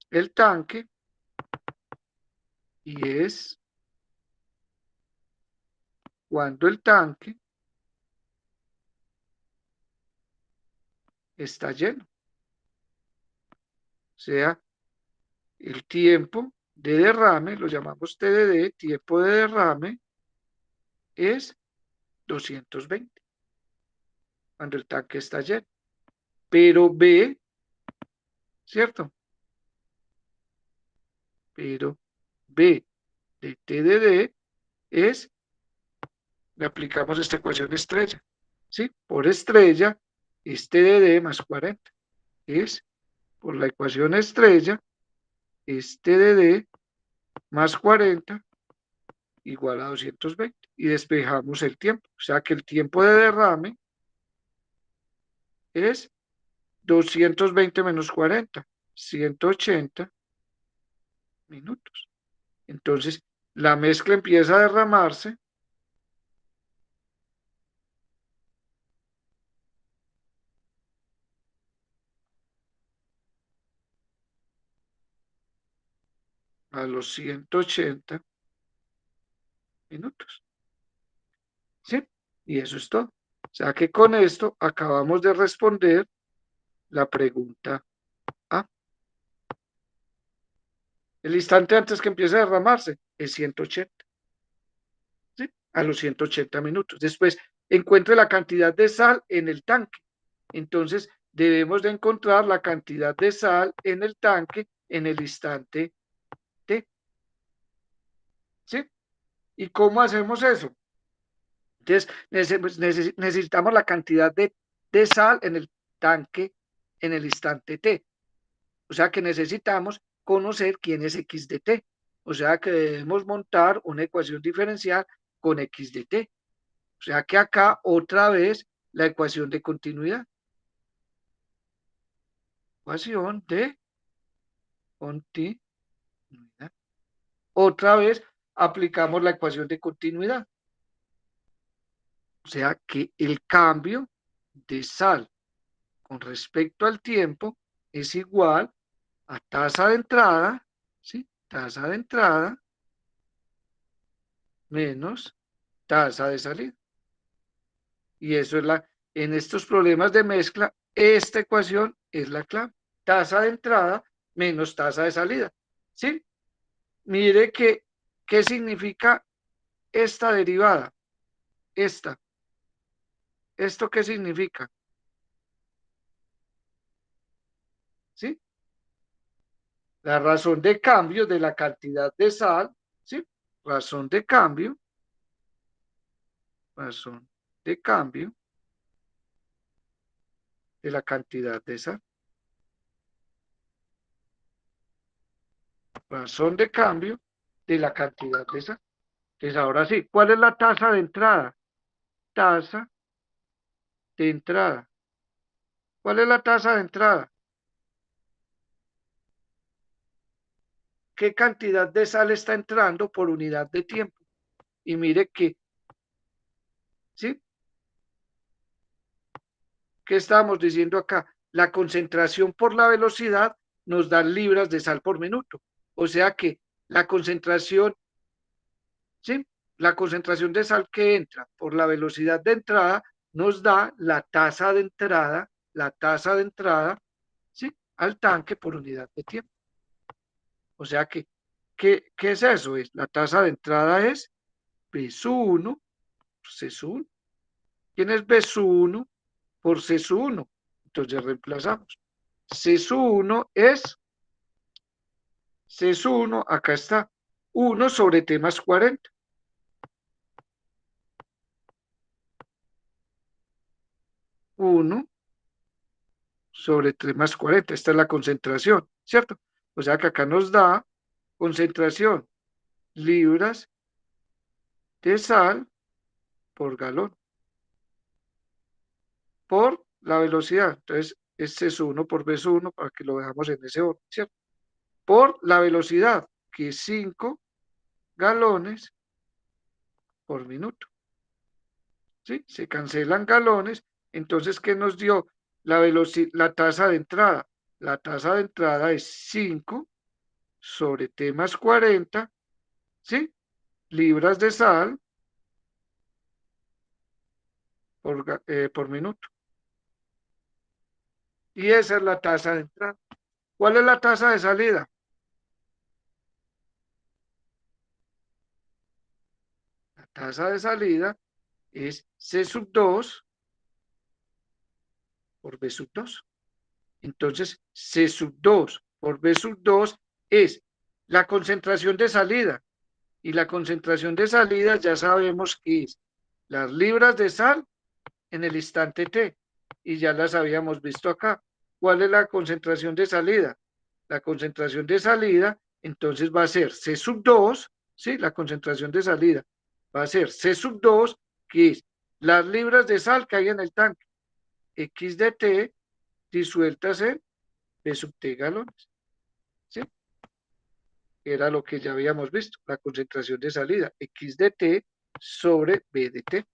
el tanque, y es cuando el tanque está lleno. O sea, el tiempo de derrame, lo llamamos TDD, tiempo de derrame, es 220, cuando el tanque está lleno. Pero B, ¿cierto? Pero B de TDD es, le aplicamos esta ecuación estrella, ¿sí? Por estrella es TDD más 40, es por la ecuación estrella es TDD más 40 igual a 220 y despejamos el tiempo. O sea que el tiempo de derrame es 220 menos 40, 180 minutos. Entonces, la mezcla empieza a derramarse a los 180 minutos. ¿Sí? Y eso es todo. O sea que con esto acabamos de responder la pregunta A. El instante antes que empiece a derramarse es 180. ¿Sí? A los 180 minutos. Después, encuentre la cantidad de sal en el tanque. Entonces, debemos de encontrar la cantidad de sal en el tanque en el instante T. ¿Sí? ¿Y cómo hacemos eso? Entonces, necesitamos la cantidad de sal en el tanque en el instante T. O sea que necesitamos conocer quién es X de T. O sea que debemos montar una ecuación diferencial con X de T. O sea que acá otra vez la ecuación de continuidad. Ecuación de continuidad. Otra vez aplicamos la ecuación de continuidad. O sea que el cambio de sal con respecto al tiempo es igual a tasa de entrada, ¿sí? Tasa de entrada menos tasa de salida. Y eso es en estos problemas de mezcla, esta ecuación es la clave. Tasa de entrada menos tasa de salida. ¿Sí? Mire ¿qué significa esta derivada? Esta. ¿Esto qué significa? ¿Sí? La razón de cambio de la cantidad de sal, ¿sí? Razón de cambio de la cantidad de sal. Razón de cambio de la cantidad de sal. Entonces, ahora sí, ¿cuál es la tasa de entrada? Tasa de entrada. ¿Cuál es la tasa de entrada? ¿Qué cantidad de sal está entrando por unidad de tiempo? Y mire que, ¿sí? ¿Qué estábamos diciendo acá? La concentración por la velocidad nos da libras de sal por minuto. O sea que la concentración, ¿sí? La concentración de sal que entra por la velocidad de entrada nos da la tasa de entrada, ¿sí? Al tanque por unidad de tiempo. O sea ¿qué es eso? La tasa de entrada es P1 C sub 1. ¿Quién es B sub 1 por C sub 1? Entonces reemplazamos. C sub 1 es, C sub 1, acá está, 1 sobre T más 40. 1 sobre 3 más 40. Esta es la concentración, ¿cierto? O sea que acá nos da concentración, libras de sal por galón, por la velocidad. Entonces, este es 1 por B 1 para que lo veamos en ese orden, ¿cierto? Por la velocidad, que es 5 galones por minuto. ¿Sí? Se cancelan galones. Entonces, ¿qué nos dio la tasa de entrada? La tasa de entrada es 5 sobre T más 40, ¿sí? Libras de sal por minuto. Y esa es la tasa de entrada. ¿Cuál es la tasa de salida? La tasa de salida es C sub 2 por B sub 2. Entonces, C sub 2 por B sub 2 es la concentración de salida. Y la concentración de salida ya sabemos que es las libras de sal en el instante T. Y ya las habíamos visto acá. ¿Cuál es la concentración de salida? La concentración de salida, entonces va a ser C sub 2, ¿sí? La concentración de salida va a ser C sub 2, que es las libras de sal que hay en el tanque. X de T disueltas en B sub T galones. ¿Sí? Era lo que ya habíamos visto, la concentración de salida, X de T sobre B de T.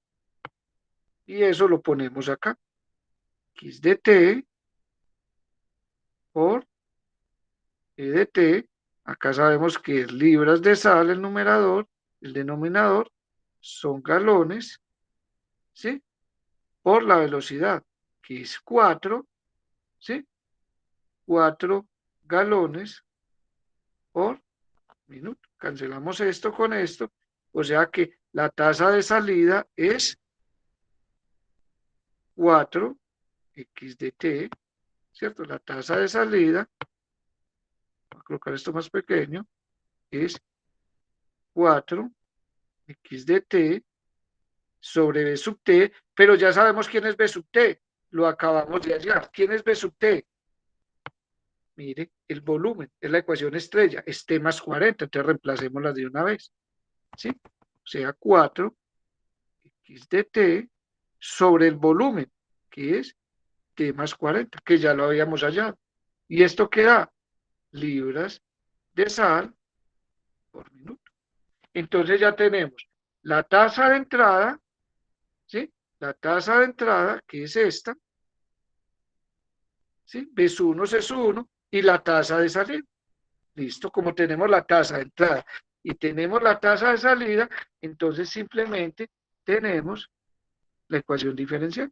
Y eso lo ponemos acá. X de T por E de T. Acá sabemos que es libras de sal el numerador, el denominador son galones, ¿sí? Por la velocidad, que es 4, ¿sí? 4 galones por minuto. Cancelamos esto con esto, o sea que la tasa de salida es 4x de t, ¿cierto? La tasa de salida, voy a colocar esto más pequeño, es 4x de t sobre b sub t, pero ya sabemos quién es b sub t, lo acabamos de hallar. ¿Quién es b sub t? Mire, el volumen, es la ecuación estrella, es t más 40, entonces reemplacémosla de una vez, ¿sí? O sea, 4x de t sobre el volumen, que es t más 40, que ya lo habíamos hallado. ¿Y esto qué da? Libras de sal por minuto. Entonces ya tenemos la tasa de entrada, ¿sí? La tasa de entrada, que es esta, ¿sí? B1, C1, y la tasa de salida. Listo, como tenemos la tasa de entrada y tenemos la tasa de salida, entonces simplemente tenemos la ecuación diferencial.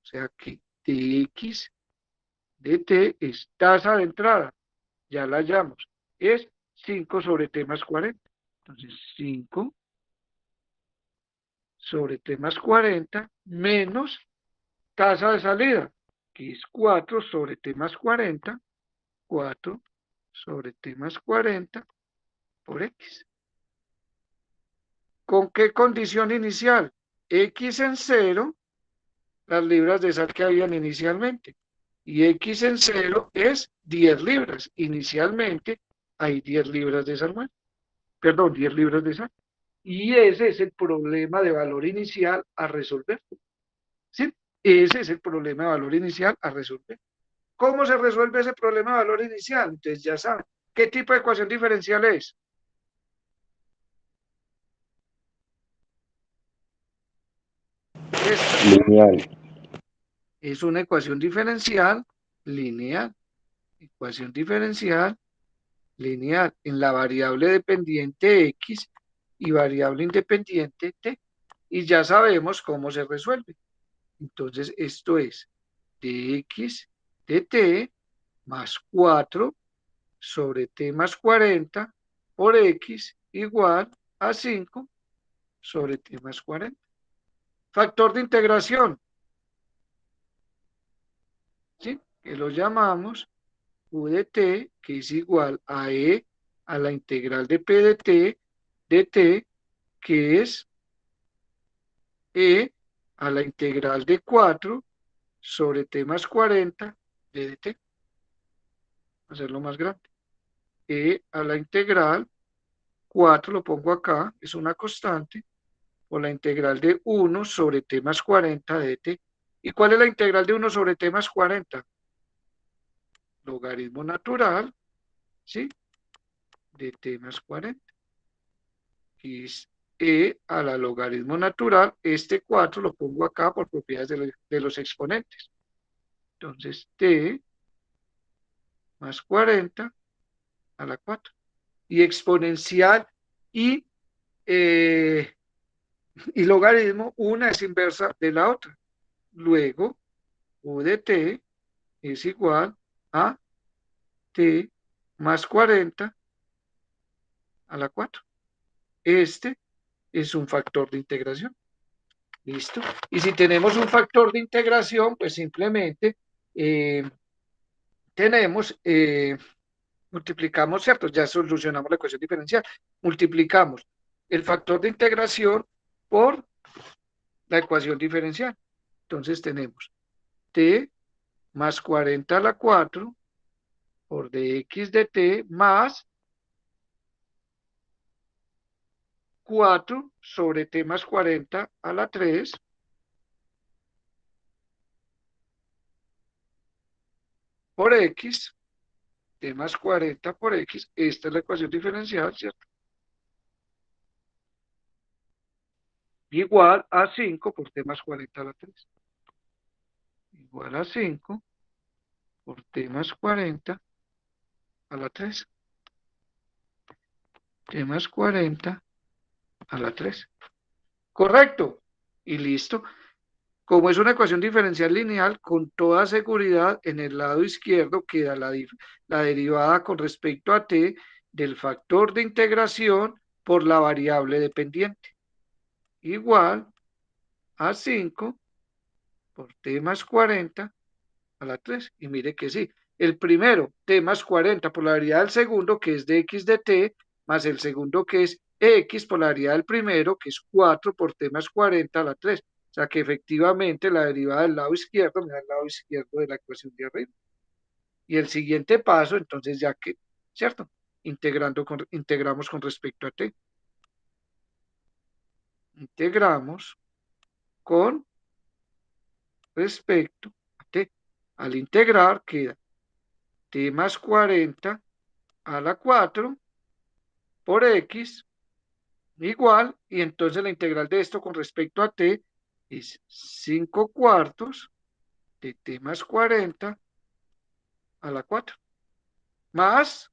O sea que dx dt es tasa de entrada, ya la hallamos, es 5 sobre t más 40. Entonces 5 sobre t más 40 menos tasa de salida, que es 4 sobre t más 40, 4 sobre t más 40 por x. ¿Con qué condición inicial? X en 0, las libras de sal que habían inicialmente. Y X en 0 es 10 libras. Inicialmente hay 10 libras de sal. Perdón, 10 libras de sal. Y ese es el problema de valor inicial a resolver. ¿Sí? Ese es el problema de valor inicial a resolver. ¿Cómo se resuelve ese problema de valor inicial? Entonces ya saben. ¿Qué tipo de ecuación diferencial es? Esta. Lineal. Es una ecuación diferencial lineal. Ecuación diferencial lineal en la variable dependiente x y variable independiente t. Y ya sabemos cómo se resuelve. Entonces esto es dx de t más 4 sobre t más 40 por x igual a 5 sobre t más 40. Factor de integración, ¿sí? Que lo llamamos u de t, que es igual a e a la integral de p de t, que es e a la integral de 4 sobre t más 40 de dt. Hacerlo más grande. E a la integral 4, lo pongo acá, es una constante, por la integral de 1 sobre t más 40 de t. ¿Y cuál es la integral de 1 sobre t más 40? Logaritmo natural, ¿sí? De t más 40. Y es e a la logaritmo natural, este 4 lo pongo acá por propiedades de los exponentes. Entonces, t más 40 a la 4. Y exponencial y, y logaritmo, una es inversa de la otra. Luego, u de t es igual a t más 40 a la 4. Este es un factor de integración. ¿Listo? Y si tenemos un factor de integración, pues simplemente tenemos, multiplicamos, ¿cierto? Ya solucionamos la ecuación diferencial. Multiplicamos el factor de integración por la ecuación diferencial. Entonces tenemos t más 40 a la 4 por dx de t más 4 sobre t más 40 a la 3 por x, t más 40 por x, esta es la ecuación diferencial, ¿cierto? Igual a 5 por t más 40 a la 3. Igual a 5 por t más 40 a la 3. T más 40 a la 3. Correcto. Y listo. Como es una ecuación diferencial lineal, con toda seguridad en el lado izquierdo queda la derivada con respecto a t del factor de integración por la variable dependiente. Igual a 5 por t más 40 a la 3. Y mire que sí. El primero, t más 40 por la derivada del segundo, que es dx de t, más el segundo, que es x por la derivada del primero, que es 4 por t más 40 a la 3. O sea que efectivamente la derivada del lado izquierdo me da el lado izquierdo de la ecuación de arriba. Y el siguiente paso, entonces ya que, ¿cierto? Integramos con respecto a t. Integramos con respecto a t. Al integrar queda t más 40 a la 4 por x igual, y entonces la integral de esto con respecto a t es 5 cuartos de t más 40 a la 4, más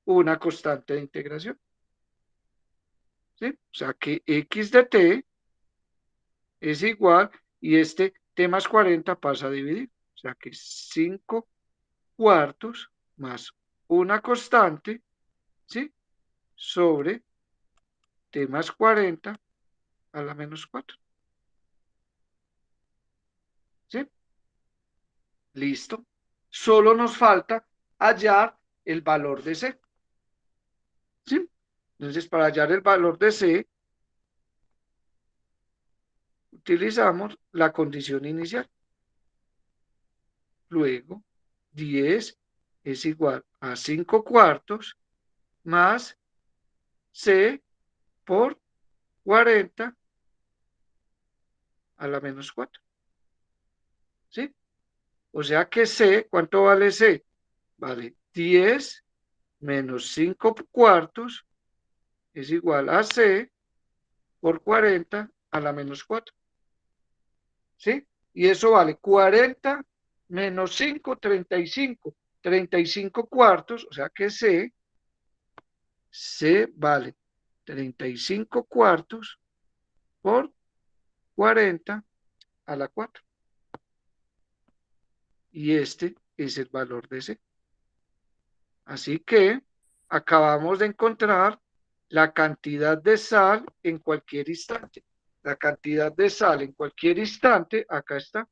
una constante de integración. ¿Sí? O sea que x de t es igual, y este t más 40 pasa a dividir. O sea que 5 cuartos más una constante, ¿sí? Sobre t más 40 a la menos 4. ¿Sí? Listo. Solo nos falta hallar el valor de C. ¿Sí? Entonces, para hallar el valor de C, utilizamos la condición inicial. Luego, 10 es igual a 5 cuartos más C por 40 a la menos 4. ¿Sí? O sea que C, ¿cuánto vale C? Vale 10 menos 5 cuartos es igual a C por 40 a la menos 4. ¿Sí? Y eso vale 40 menos 5, 35. 35 cuartos, o sea que C vale 35 cuartos por 40 a la 4. Y este es el valor de C. Así que acabamos de encontrar la cantidad de sal en cualquier instante. La cantidad de sal en cualquier instante, acá está,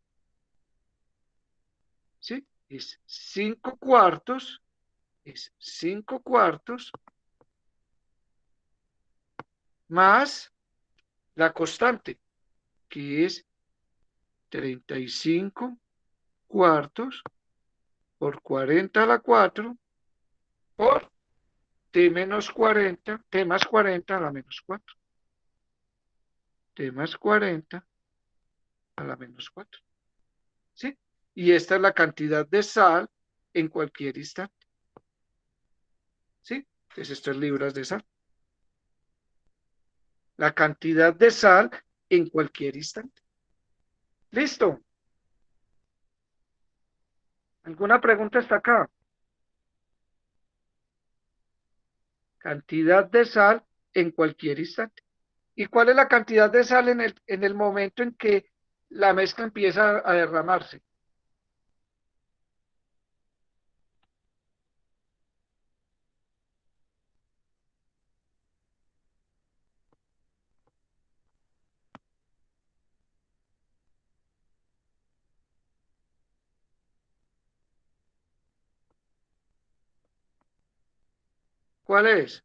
¿sí? Es 5 cuartos, es 5 cuartos más la constante, que es 35 cuartos por 40 a la 4 por t menos 40, t más 40 a la menos 4. T más 40 a la menos 4. ¿Sí? Y esta es la cantidad de sal en cualquier instante. ¿Sí? Entonces esto es libras de sal. La cantidad de sal en cualquier instante. ¿Listo? ¿Alguna pregunta hasta acá? Cantidad de sal en cualquier instante. ¿Y cuál es la cantidad de sal en el momento en que la mezcla empieza a derramarse? ¿Cuál es?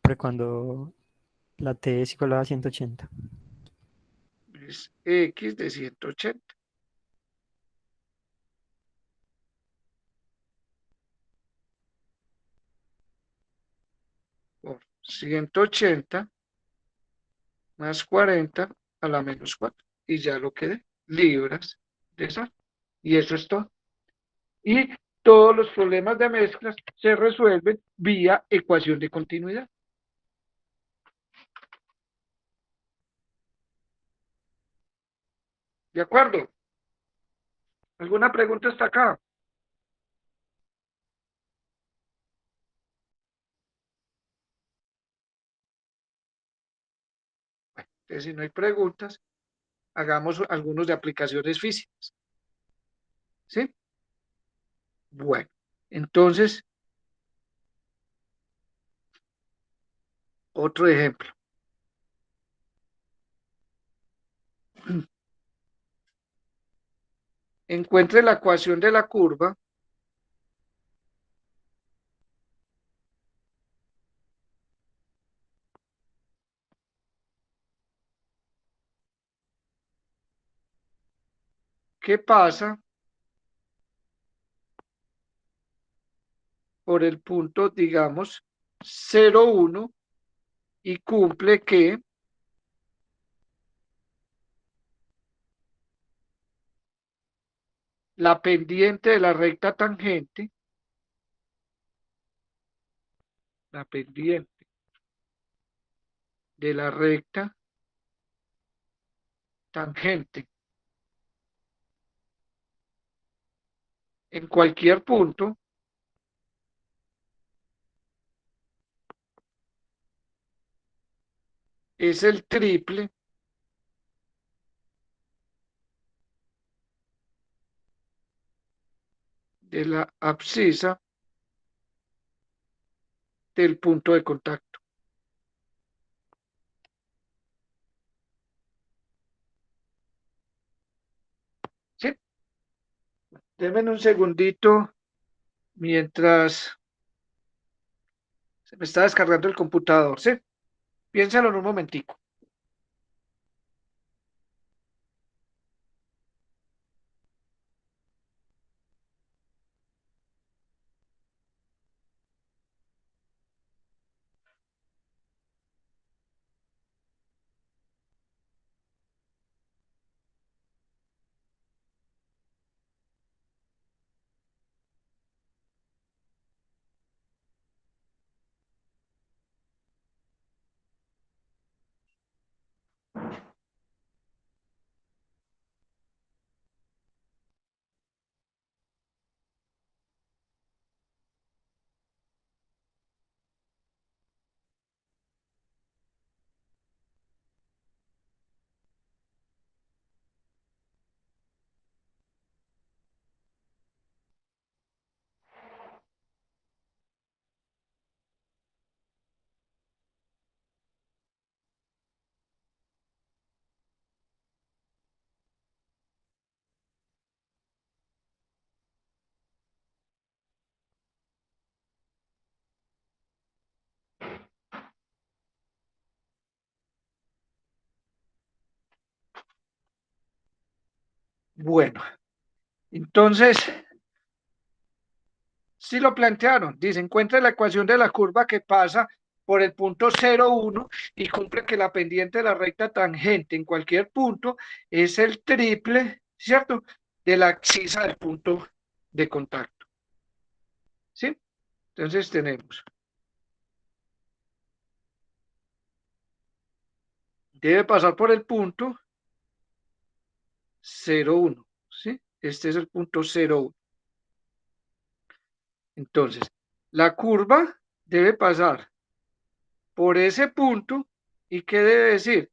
Pero cuando la T es igual a 180. Es X de 180 por 180 más 40 a la menos 4. Y ya lo quedé. Libras de sal. Y eso es todo. Y todos los problemas de mezclas se resuelven vía ecuación de continuidad. ¿De acuerdo? ¿Alguna pregunta hasta acá? Entonces, si no hay preguntas, hagamos algunos de aplicaciones físicas. ¿Sí? Bueno, entonces, otro ejemplo. Encuentre la ecuación de la curva que pasa por el punto, digamos, 0,1 y cumple que la pendiente de la recta tangente, la pendiente de la recta tangente en cualquier punto es el triple de la abscisa del punto de contacto. ¿Sí? Denme un segundito mientras se me está descargando el computador. ¿Sí? Piénsalo en un momentico. Bueno, entonces, si lo plantearon, dice, encuentra la ecuación de la curva que pasa por el punto 0,1 y cumple que la pendiente de la recta tangente en cualquier punto es el triple, ¿cierto?, de la abscisa del punto de contacto. ¿Sí? Entonces tenemos, debe pasar por el punto 0,1, ¿sí? Este es el punto 0,1. Entonces, la curva debe pasar por ese punto, ¿y qué debe decir?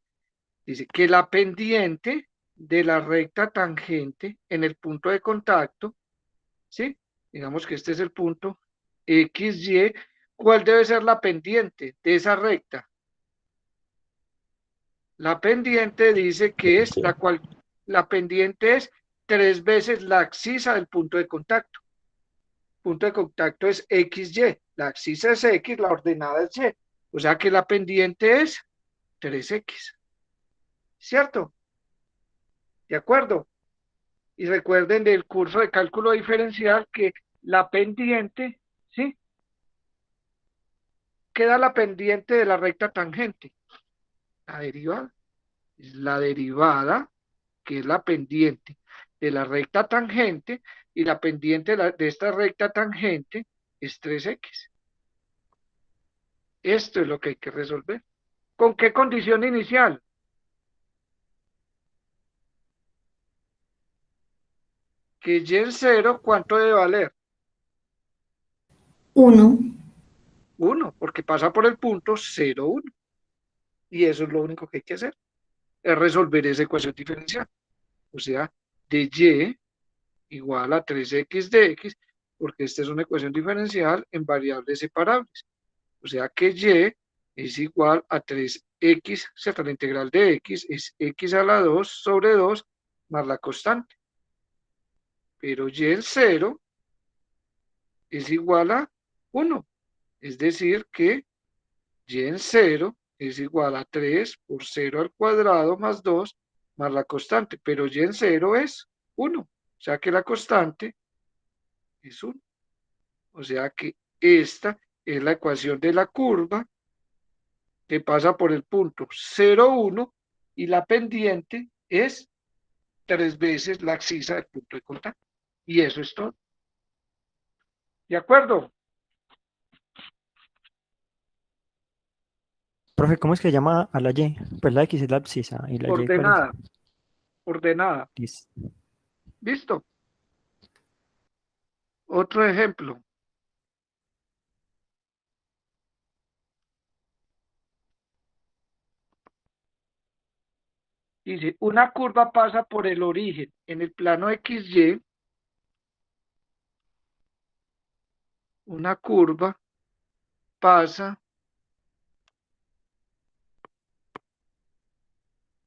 Dice que la pendiente de la recta tangente en el punto de contacto, ¿sí? Digamos que este es el punto XY. ¿Cuál debe ser la pendiente de esa recta? La pendiente dice que es la pendiente es 3 veces la abscisa del punto de contacto. Punto de contacto es XY, la abscisa es X, la ordenada es Y. O sea que la pendiente es 3X. ¿Cierto? ¿De acuerdo? Y recuerden del curso de cálculo diferencial que la pendiente, ¿sí? Queda la pendiente de la recta tangente. La derivada. Es la derivada, que es la pendiente de la recta tangente, y la pendiente de esta recta tangente es 3X. Esto es lo que hay que resolver. ¿Con qué condición inicial? Que y en 0, ¿cuánto debe valer? 1. 1, porque pasa por el punto 0,1. Y eso es lo único que hay que hacer, es resolver esa ecuación diferencial. O sea, de y igual a 3x de x, porque esta es una ecuación diferencial en variables separables. O sea que y es igual a 3x, ¿cierto? La integral de x es x a la 2 sobre 2 más la constante. Pero y en 0 es igual a 1. Es decir que y en 0 es igual a 3 por 0 al cuadrado más 2 más la constante. Pero y en 0 es 1. O sea que la constante es 1. O sea que esta es la ecuación de la curva que pasa por el punto 0,1 y la pendiente es 3 veces la abscisa del punto de contacto. Y eso es todo. ¿De acuerdo? Profe, ¿cómo es que se llama a la Y? Pues la X es la abscisa y la Y, ¿cuál es? Ordenada, ordenada. Listo. ¿Listo? Otro ejemplo. Dice, una curva pasa por el origen en el plano XY. Una curva pasa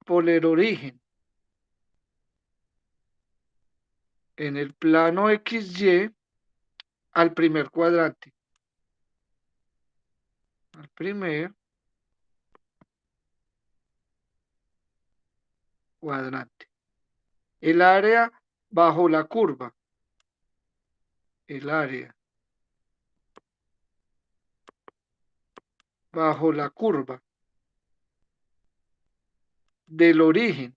por el origen en el plano XY al primer cuadrante. Al primer cuadrante. El área bajo la curva. El área bajo la curva del origen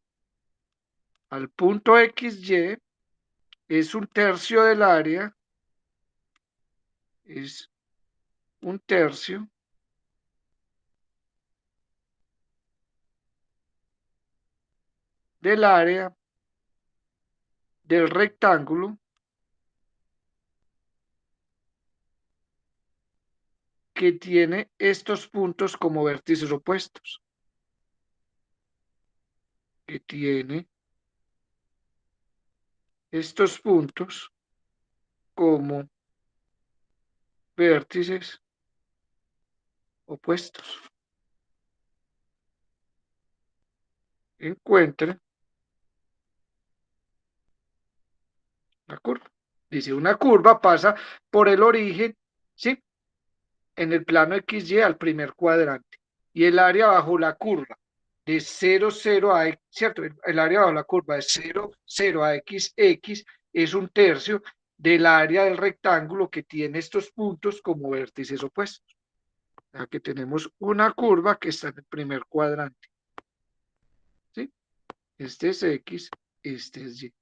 al punto XY es un tercio del área, es un tercio del área del rectángulo que tiene estos puntos como vértices opuestos. Que tiene estos puntos como vértices opuestos. Encuentre la curva. Dice, una curva pasa por el origen, ¿sí? En el plano XY al primer cuadrante. Y el área bajo la curva. de 0, 0 a x, ¿cierto? El área bajo la curva de 0, 0 a x, x es un tercio del área del rectángulo que tiene estos puntos como vértices opuestos. O sea que tenemos una curva que está en el primer cuadrante. ¿Sí? Este es x, este es y.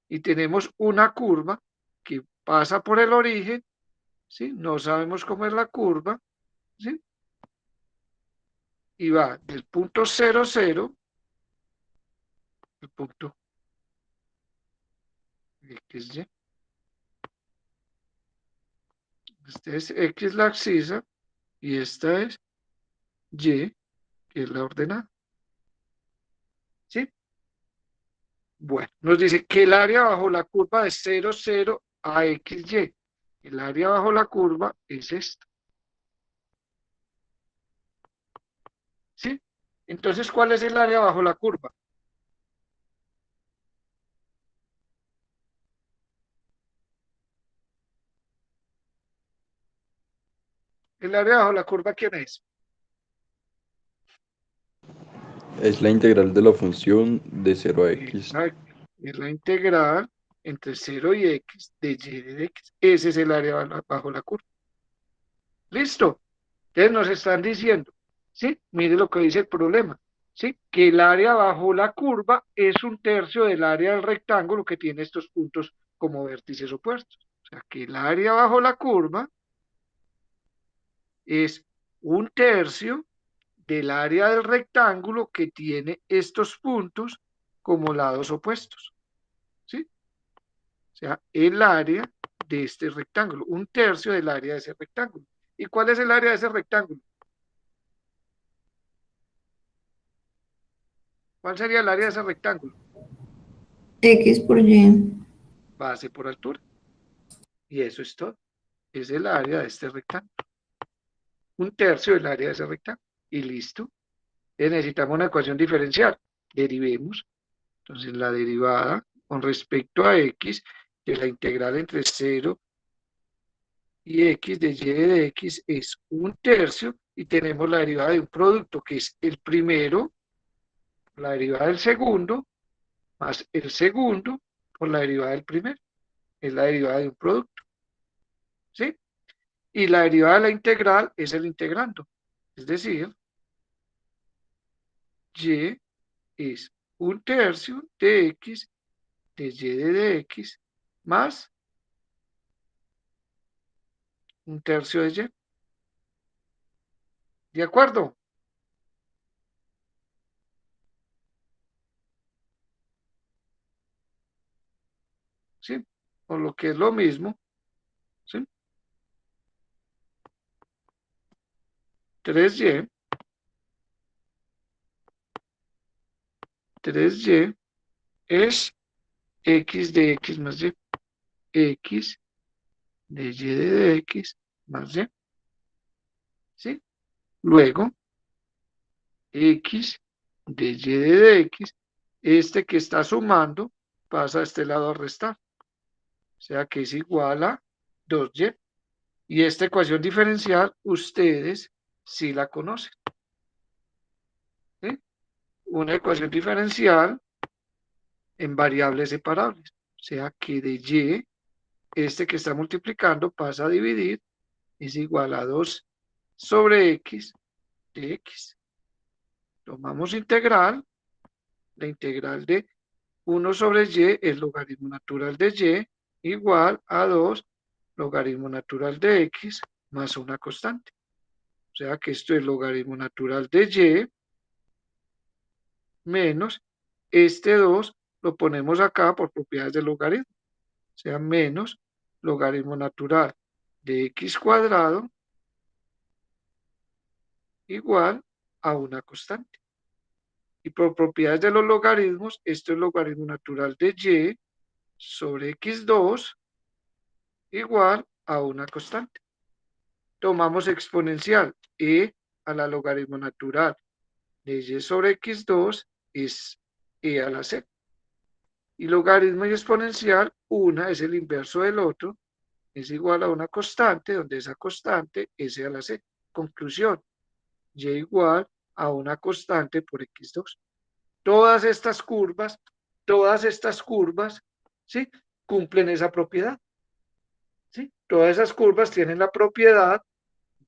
Y tenemos una curva que pasa por el origen, ¿sí? No sabemos cómo es la curva, ¿sí? Y va del punto 0, 0, el punto XY. Este es X la abscisa y esta es Y, que es la ordenada. ¿Sí? Bueno, nos dice que el área bajo la curva de 0, 0 a XY. El área bajo la curva es esta. ¿Sí? Entonces, ¿cuál es el área bajo la curva? El área bajo la curva, ¿quién es? Es la integral de la función de 0 a x. Exacto. Es la integral entre 0 y x de y de x. Ese es el área bajo la curva. ¿Listo? Entonces nos están diciendo, ¿sí? Mire lo que dice el problema, ¿sí? Que el área bajo la curva es un tercio del área del rectángulo que tiene estos puntos como vértices opuestos. O sea, que el área bajo la curva es un tercio del área del rectángulo que tiene estos puntos como lados opuestos. ¿Sí? O sea, el área de este rectángulo, un tercio del área de ese rectángulo. ¿Y cuál es el área de ese rectángulo? ¿Cuál sería el área de ese rectángulo? X por Y. Base por altura. Y eso es todo. Es el área de este rectángulo. Un tercio del área de ese rectángulo. Y listo. Necesitamos una ecuación diferencial. Derivemos. Entonces la derivada con respecto a x de la integral entre 0 y x de y de x es un tercio y tenemos la derivada de un producto que es el primero, la derivada del segundo, más el segundo por la derivada del primero. Es la derivada de un producto. ¿Sí? Y la derivada de la integral es el integrando. Es decir, y es un tercio de x de y de x más un tercio de y. ¿De acuerdo? ¿Sí? O lo que es lo mismo, ¿sí? 3y, 3y es x de x más y. X de y de x más y. ¿Sí? Luego, x de y de x, este que está sumando, pasa a este lado a restar. O sea que es igual a 2y. Y esta ecuación diferencial, ustedes sí la conocen. ¿Sí? Una ecuación diferencial en variables separables. O sea que de y, este que está multiplicando pasa a dividir, es igual a 2 sobre x de x. Tomamos integral, la integral de 1 sobre y es logaritmo natural de y igual a 2 logaritmo natural de x más una constante. O sea que esto es logaritmo natural de y menos este 2 lo ponemos acá por propiedades del logaritmo. O sea, menos logaritmo natural de x cuadrado igual a una constante. Y por propiedades de los logaritmos, esto es logaritmo natural de y sobre x2 igual a una constante. Tomamos exponencial, e a la logaritmo natural de y sobre x2 es e a la c. Y logaritmo y exponencial, una es el inverso del otro, es igual a una constante, donde esa constante es e a la c. Conclusión, y igual a una constante por x2. Todas estas curvas, ¿sí? Cumplen esa propiedad, ¿sí? Todas esas curvas tienen la propiedad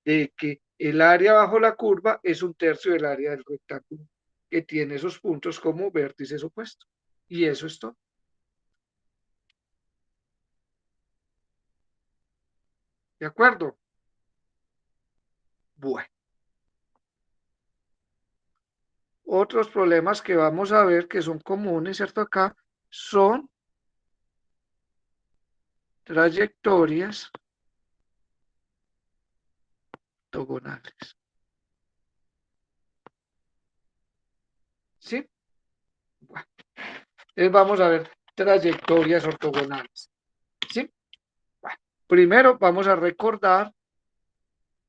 de que el área bajo la curva es un tercio del área del rectángulo, que tiene esos puntos como vértices opuestos. Y eso es todo. ¿De acuerdo? Bueno. Otros problemas que vamos a ver que son comunes, ¿cierto? Acá son trayectorias ortogonales. ¿Sí? Bueno, entonces vamos a ver trayectorias ortogonales. ¿Sí? Bueno, primero vamos a recordar,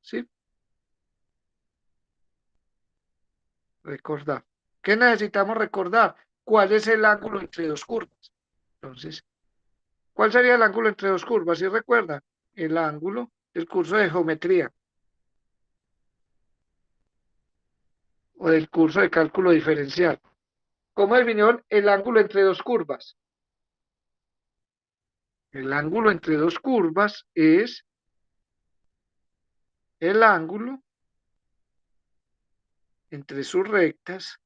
¿sí? Recordar. ¿Qué necesitamos recordar? ¿Cuál es el ángulo entre dos curvas? Entonces, ¿cuál sería el ángulo entre dos curvas? ¿Sí recuerdan? El ángulo del curso de geometría o del curso de cálculo diferencial. ¿Cómo definieron el ángulo entre dos curvas? El ángulo entre dos curvas es el ángulo entre sus rectas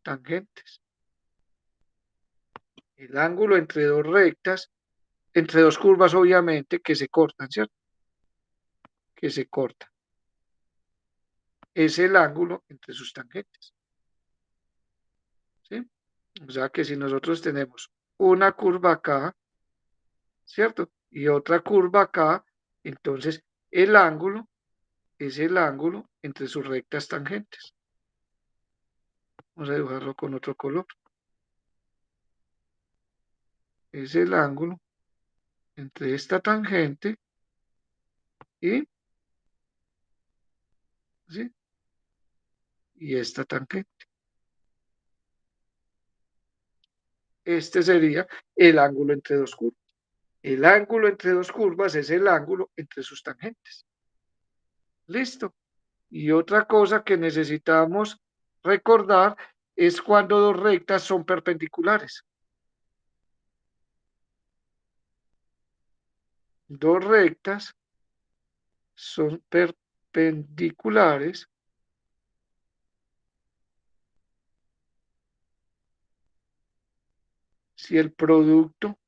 tangentes. El ángulo entre dos rectas, entre dos curvas obviamente, que se cortan, ¿cierto? Que se cortan. Es el ángulo entre sus tangentes. ¿Sí? O sea que si nosotros tenemos una curva acá, ¿cierto? Y otra curva acá, entonces el ángulo es el ángulo entre sus rectas tangentes. Vamos a dibujarlo con otro color. Es el ángulo entre esta tangente y, ¿sí? Y esta tangente. Este sería el ángulo entre dos curvas. El ángulo entre dos curvas es el ángulo entre sus tangentes. Listo. Y otra cosa que necesitamos recordar es cuando dos rectas son perpendiculares. Dos rectas son perpendiculares si el producto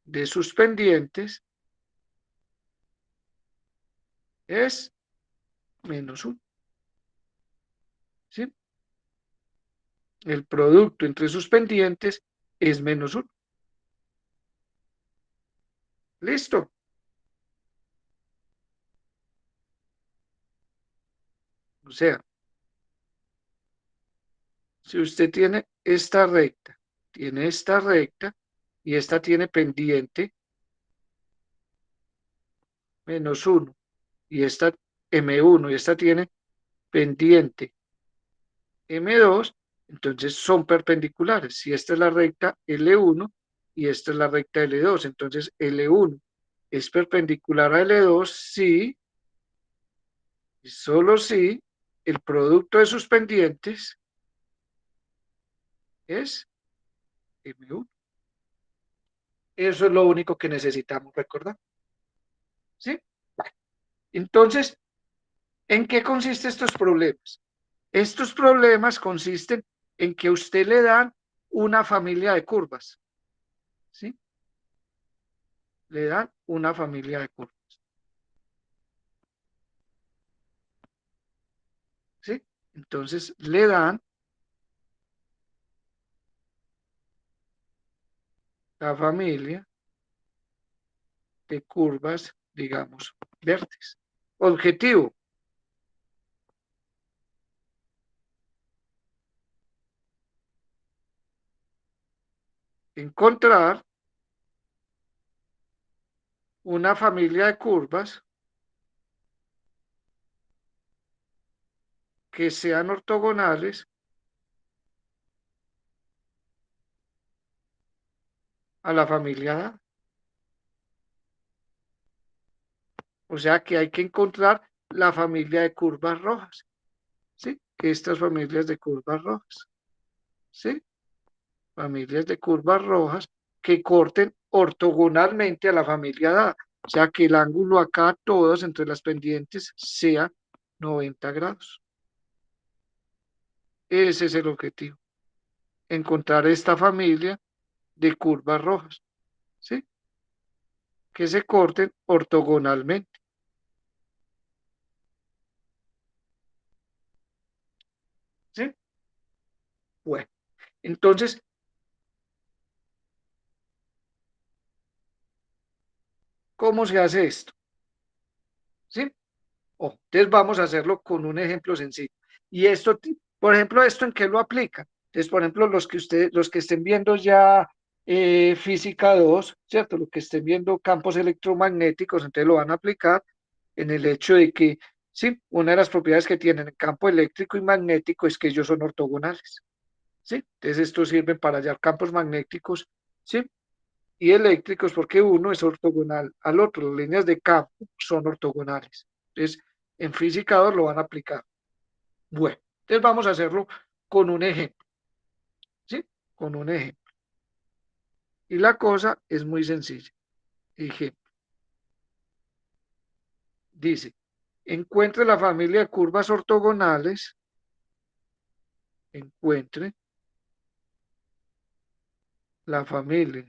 de sus pendientes es menos 1. ¿Sí? El producto entre sus pendientes es menos 1. Listo. O sea, si usted tiene esta recta y esta tiene pendiente menos 1 y esta M1 y esta tiene pendiente M2, entonces son perpendiculares. Si esta es la recta L1 y esta es la recta L2, entonces L1 es perpendicular a L2 si y solo si el producto de sus pendientes es M1. Eso es lo único que necesitamos recordar. ¿Sí? Bueno, entonces, ¿en qué consisten estos problemas? Estos problemas consisten en que a usted le dan una familia de curvas. ¿Sí? Le dan una familia de curvas. ¿Sí? Entonces le dan la familia de curvas, digamos, vértices. Objetivo: encontrar una familia de curvas que sean ortogonales a la familia dada. O sea que hay que encontrar la familia de curvas rojas. ¿Sí? estas familias de curvas rojas, ¿sí? Familias de curvas rojas que corten ortogonalmente a la familia dada. O sea, que el ángulo acá, todos entre las pendientes, sea 90 grados. Ese es el objetivo. Encontrar esta familia de curvas rojas, ¿sí? Que se corten ortogonalmente. ¿Sí? Bueno, entonces, ¿cómo se hace esto? ¿Sí? Entonces vamos a hacerlo con un ejemplo sencillo. Y esto, por ejemplo, ¿esto en qué lo aplica? Entonces, por ejemplo, los que estén viendo ya física 2, ¿cierto? Los que estén viendo campos electromagnéticos, entonces lo van a aplicar en el hecho de que, sí, una de las propiedades que tienen el campo eléctrico y magnético es que ellos son ortogonales, ¿sí? Entonces, esto sirve para hallar campos magnéticos, ¿sí? Y eléctricos porque uno es ortogonal al otro, las líneas de campo son ortogonales. Entonces, en física 2 lo van a aplicar. Bueno, entonces vamos a hacerlo con un ejemplo, ¿sí? Con un ejemplo. Y la cosa es muy sencilla. Ejemplo. Dice, encuentre la familia de curvas ortogonales, encuentre la familia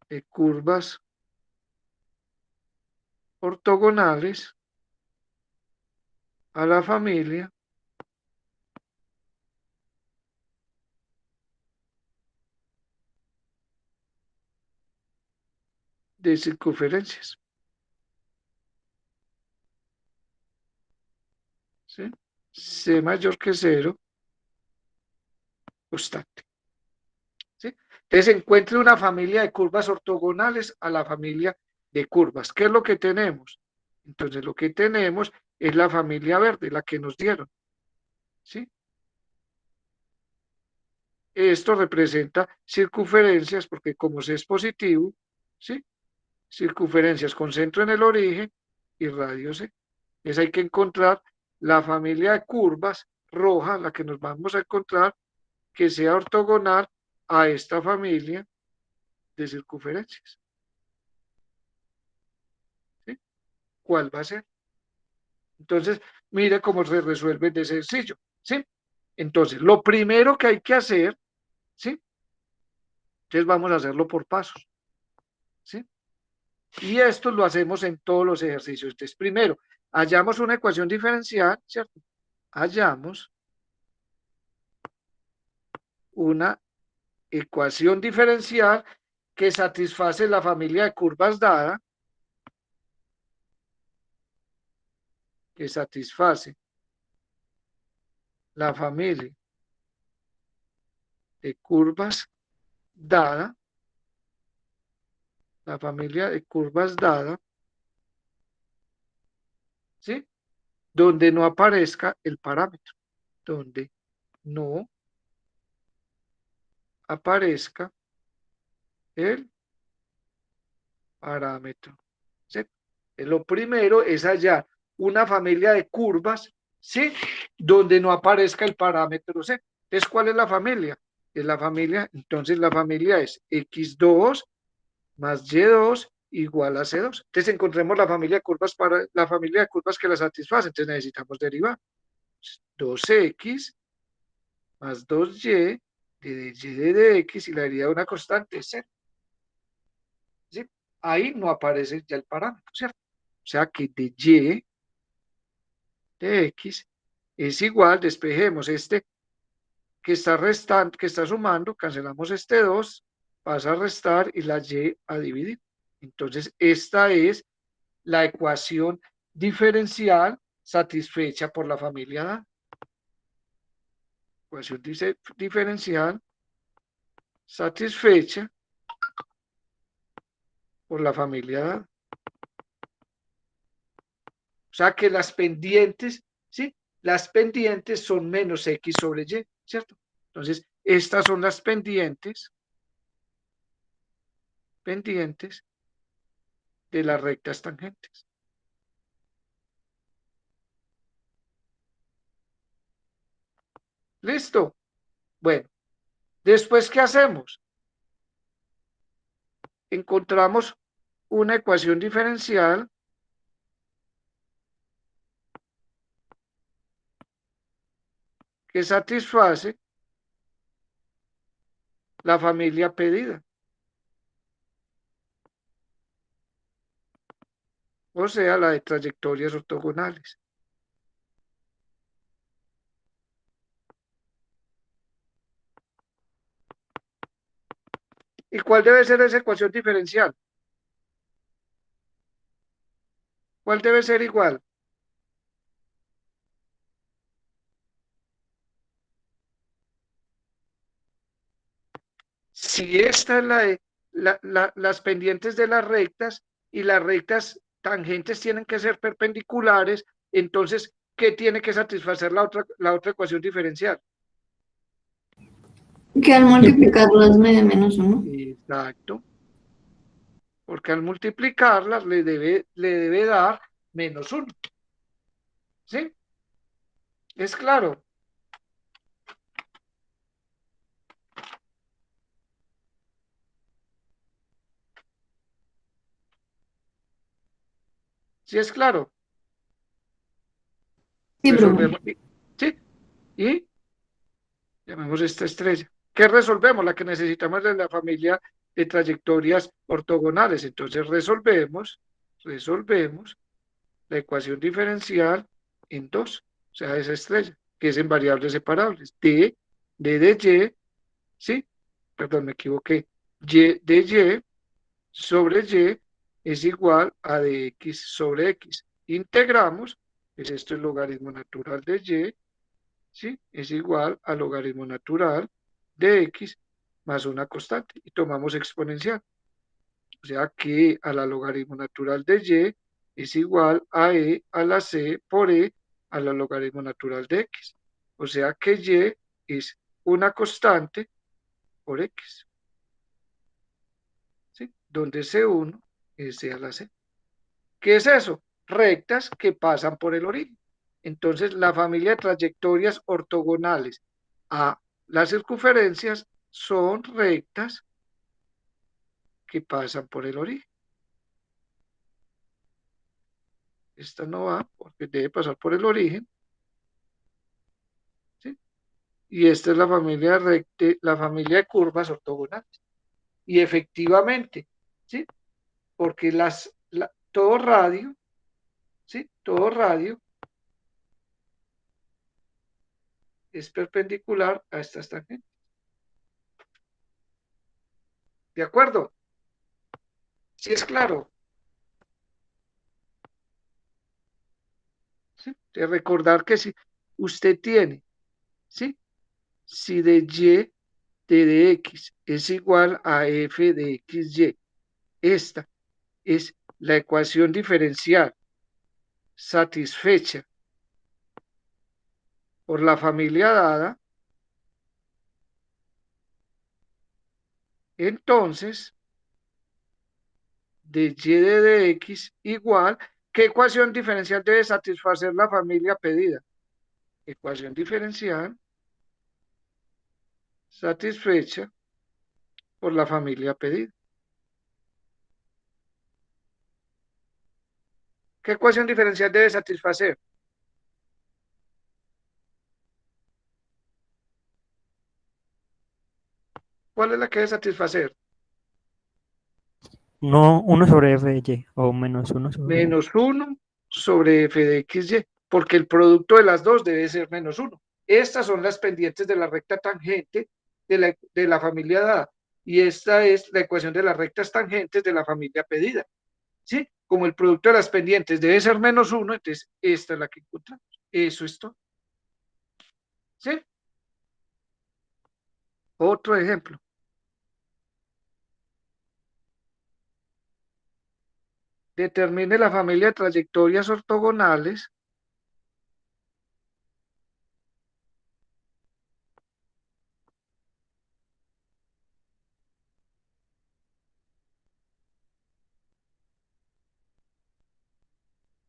de curvas ortogonales a la familia de circunferencias, ¿sí? C mayor que 0, constante. ¿Sí? Entonces encuentre una familia de curvas ortogonales a la familia de curvas. ¿Qué es lo que tenemos? Entonces lo que tenemos es la familia verde, la que nos dieron. ¿Sí? Esto representa circunferencias, porque como C es positivo, ¿sí? Circunferencias con centro en el origen y radio C. Entonces hay que encontrar la familia de curvas roja, la que nos vamos a encontrar, que sea ortogonal a esta familia de circunferencias. ¿Sí? ¿Cuál va a ser? Entonces, mire cómo se resuelve de sencillo, ¿sí? Entonces, lo primero que hay que hacer, ¿sí? Entonces vamos a hacerlo por pasos, ¿sí? Y esto lo hacemos en todos los ejercicios. Entonces, primero, hallamos una ecuación diferencial, ¿cierto? Hallamos una ecuación diferencial que satisface la familia de curvas dada, que satisface la familia de curvas dada, la familia de curvas dada, ¿sí? Donde no aparezca el parámetro, donde no aparezca el parámetro, ¿sí? Lo primero es hallar una familia de curvas, ¿sí? Donde no aparezca el parámetro C. Entonces, ¿cuál es la familia? Es la familia, entonces la familia es x2 más y2 igual a c2. Entonces encontremos la familia de curvas para la familia de curvas que la satisface. Entonces necesitamos derivar. 2x más 2y de y de x y la derivada de una constante es 0. ¿Sí? Ahí no aparece ya el parámetro, ¿cierto? O sea que de y de x es igual, despejemos este que está restando, que está sumando, cancelamos este 2, pasa a restar y la y a dividir. Entonces, esta es la ecuación diferencial satisfecha por la familia dada. Ecuación diferencial satisfecha por la familia dada. O sea que las pendientes, ¿sí? Las pendientes son menos x sobre y, ¿cierto? Entonces, estas son las pendientes de las rectas tangentes. ¿Listo? Bueno, después, ¿qué hacemos? Encontramos una ecuación diferencial que satisface la familia pedida, o sea, la de trayectorias ortogonales. ¿Y cuál debe ser esa ecuación diferencial? ¿Cuál debe ser igual? Si esta es la de las pendientes de las rectas y las rectas tangentes tienen que ser perpendiculares, entonces, ¿qué tiene que satisfacer la otra ecuación diferencial? Que al multiplicarlas me dé -1. Exacto, porque al multiplicarlas le debe dar -1. ¿Sí? ¿Es claro? ¿Sí es claro? Sí, profe. Resolvemos. ¿Sí? Y llamemos esta estrella. ¿Qué resolvemos? La que necesitamos de la familia de trayectorias ortogonales. Entonces resolvemos la ecuación diferencial en dos, o sea, esa estrella, que es en variables separables. D de Y, ¿sí? Perdón, me equivoqué. Y de Y sobre Y es igual a de X sobre X. Integramos, pues esto es logaritmo natural de Y, ¿sí? Es igual al logaritmo natural de X más una constante. Y tomamos exponencial. O sea que a la logaritmo natural de Y es igual a E a la C por E a la logaritmo natural de X. O sea que Y es una constante por X, ¿sí? Donde C1 es E a la C. ¿Qué es eso? Rectas que pasan por el origen. Entonces, la familia de trayectorias ortogonales a las circunferencias son rectas que pasan por el origen. Esta no va porque debe pasar por el origen, ¿sí? Y esta es la familia de curvas ortogonales. Y efectivamente, ¿sí? Porque todo radio, ¿sí? Todo radio es perpendicular a estas tangentes. ¿De acuerdo? ¿Sí es claro? ¿Sí? De recordar que si usted tiene, ¿sí? Si de Y de X es igual a F de XY, esta es la ecuación diferencial satisfecha por la familia dada, entonces de Y de dx igual, ¿qué ecuación diferencial debe satisfacer la familia pedida? Ecuación diferencial satisfecha por la familia pedida. ¿Qué ecuación diferencial debe satisfacer? ¿Cuál es la que debe satisfacer? 1 sobre f de y, o -1 sobre... -1 sobre f de xy, porque el producto de las dos debe ser -1. Estas son las pendientes de la recta tangente de la familia dada, y esta es la ecuación de las rectas tangentes de la familia pedida. ¿Sí? Como el producto de las pendientes debe ser -1, entonces esta es la que encontramos. Eso es todo. ¿Sí? Otro ejemplo. Determine la familia de trayectorias ortogonales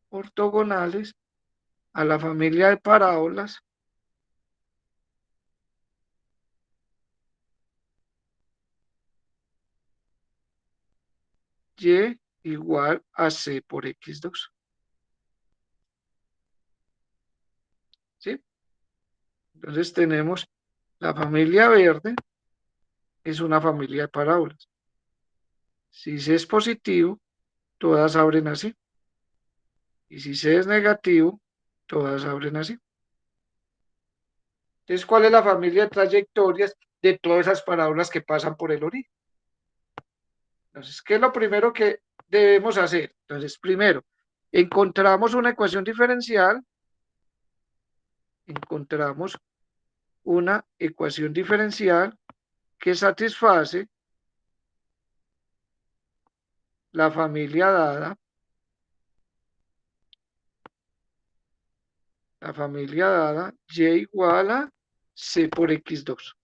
ortogonales a la familia de parábolas Y igual a C por X2. ¿Sí? Entonces tenemos la familia verde, es una familia de parábolas. Si C es positivo, todas abren así. Y si C es negativo, todas abren así. Entonces, ¿cuál es la familia de trayectorias de todas esas parábolas que pasan por el origen? Entonces, ¿qué es lo primero que debemos hacer? Entonces, primero, encontramos una ecuación diferencial. Encontramos una ecuación diferencial que satisface la familia dada, y igual a C por X2.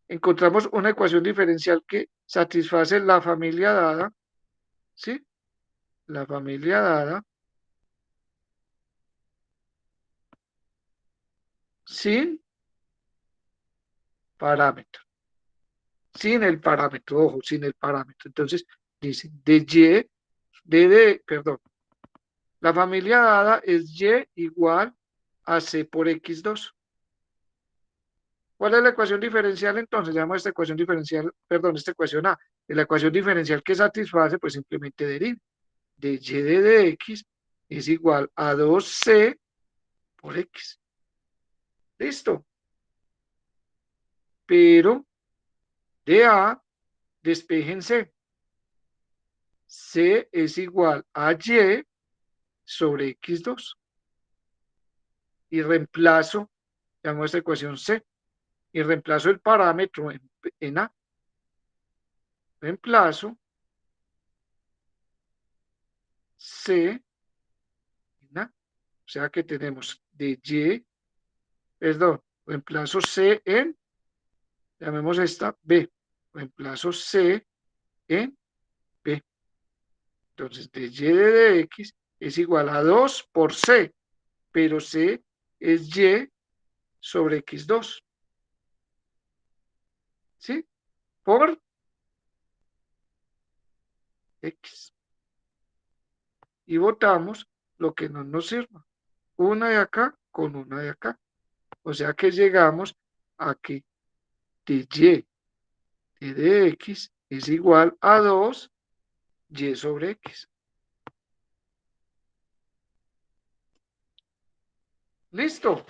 Encontramos una ecuación diferencial que satisface la familia dada, ¿sí? La familia dada sin parámetro. Sin el parámetro, ojo, sin el parámetro. Entonces, dice, perdón, la familia dada es Y igual a C por X2. ¿Cuál es la ecuación diferencial entonces? Llamamos esta ecuación diferencial, perdón, esta ecuación A. De la ecuación diferencial que satisface, pues simplemente deriva. De Y de dx es igual a 2C por X. Listo. Pero de A, despejen C. C es igual a Y sobre X2. Y reemplazo, llamo esta ecuación C. Y reemplazo el parámetro en A. Reemplazo C en A. O sea que tenemos de Y, perdón, reemplazo C en, llamemos esta B. Reemplazo C en B. Entonces, de Y de dx es igual a 2 por C, pero C es Y sobre X2. ¿Sí? Por X. Y botamos lo que no nos sirva. Una de acá con una de acá. O sea que llegamos a que de Y de dx es igual a 2Y sobre X. ¿Listo?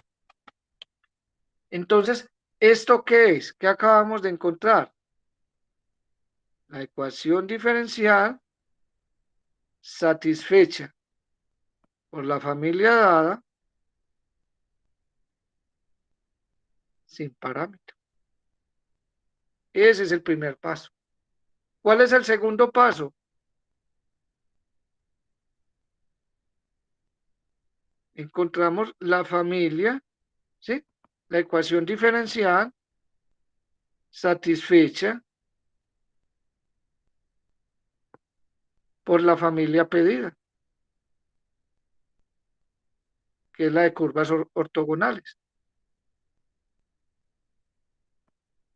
Entonces, ¿esto qué es? ¿Qué acabamos de encontrar? La ecuación diferencial satisfecha por la familia dada sin parámetro. Ese es el primer paso. ¿Cuál es el segundo paso? Encontramos la familia, ¿sí? La ecuación diferencial satisfecha por la familia pedida, que es la de curvas ortogonales.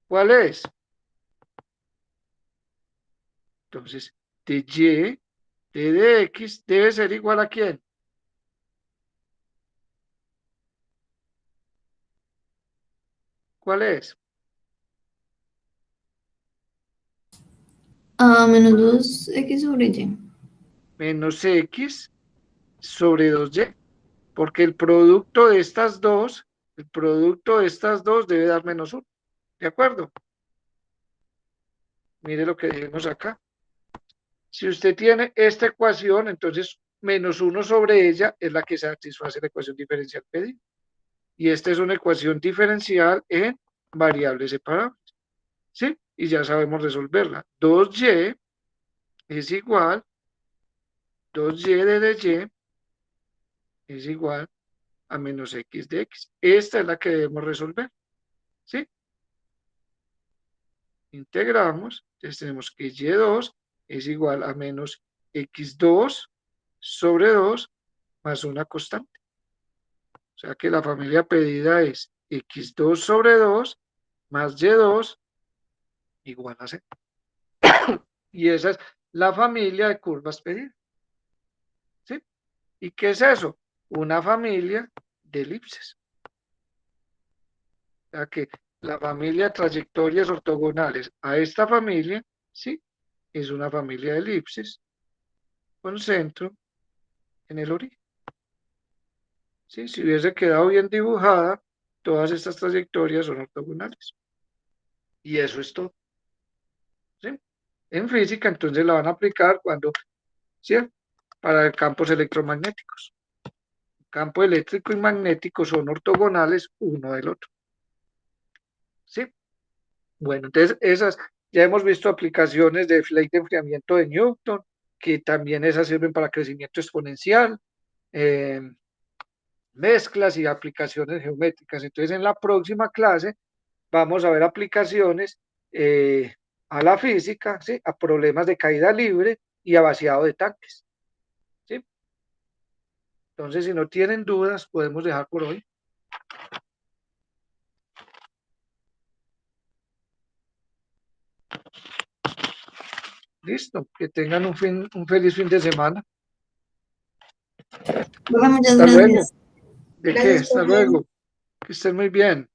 ¿Cuál es? Entonces, de Y de dx debe ser igual a ¿quién? ¿Cuál es? A menos 2x sobre y. Menos x sobre 2y. Porque el producto de estas dos, debe dar menos 1. ¿De acuerdo? Mire lo que dijimos acá. Si usted tiene esta ecuación, entonces menos 1 sobre ella es la que satisface la ecuación diferencial pedida. Y esta es una ecuación diferencial en variables separables. ¿Sí? Y ya sabemos resolverla. 2y es igual, 2y de dy es igual a menos x de x. Esta es la que debemos resolver. ¿Sí? Integramos, entonces tenemos que y2 es igual a menos x2 sobre 2 más una constante. O sea que la familia pedida es x2 sobre 2 más y2 igual a c. Y esa es la familia de curvas pedidas. ¿Sí? ¿Y qué es eso? Una familia de elipses. O sea que la familia de trayectorias ortogonales a esta familia, ¿sí? Es una familia de elipses con centro en el origen. ¿Sí? Si hubiese quedado bien dibujada, todas estas trayectorias son ortogonales. Y eso es todo. ¿Sí? En física, entonces la van a aplicar cuando, ¿sí? Para campos electromagnéticos. Campo eléctrico y magnético son ortogonales uno del otro. ¿Sí? Bueno, entonces esas, ya hemos visto aplicaciones de ley de enfriamiento de Newton, que también esas sirven para crecimiento exponencial, mezclas y aplicaciones geométricas. Entonces en la próxima clase vamos a ver aplicaciones a la física, ¿sí? A problemas de caída libre y a vaciado de tanques. ¿Sí? Entonces, si no tienen dudas, podemos dejar por hoy. Listo, que tengan un feliz fin de semana. Hola, muchas Hasta luego. gracias. ¿De qué? Gracias, Hasta profe. luego. Que estén muy bien.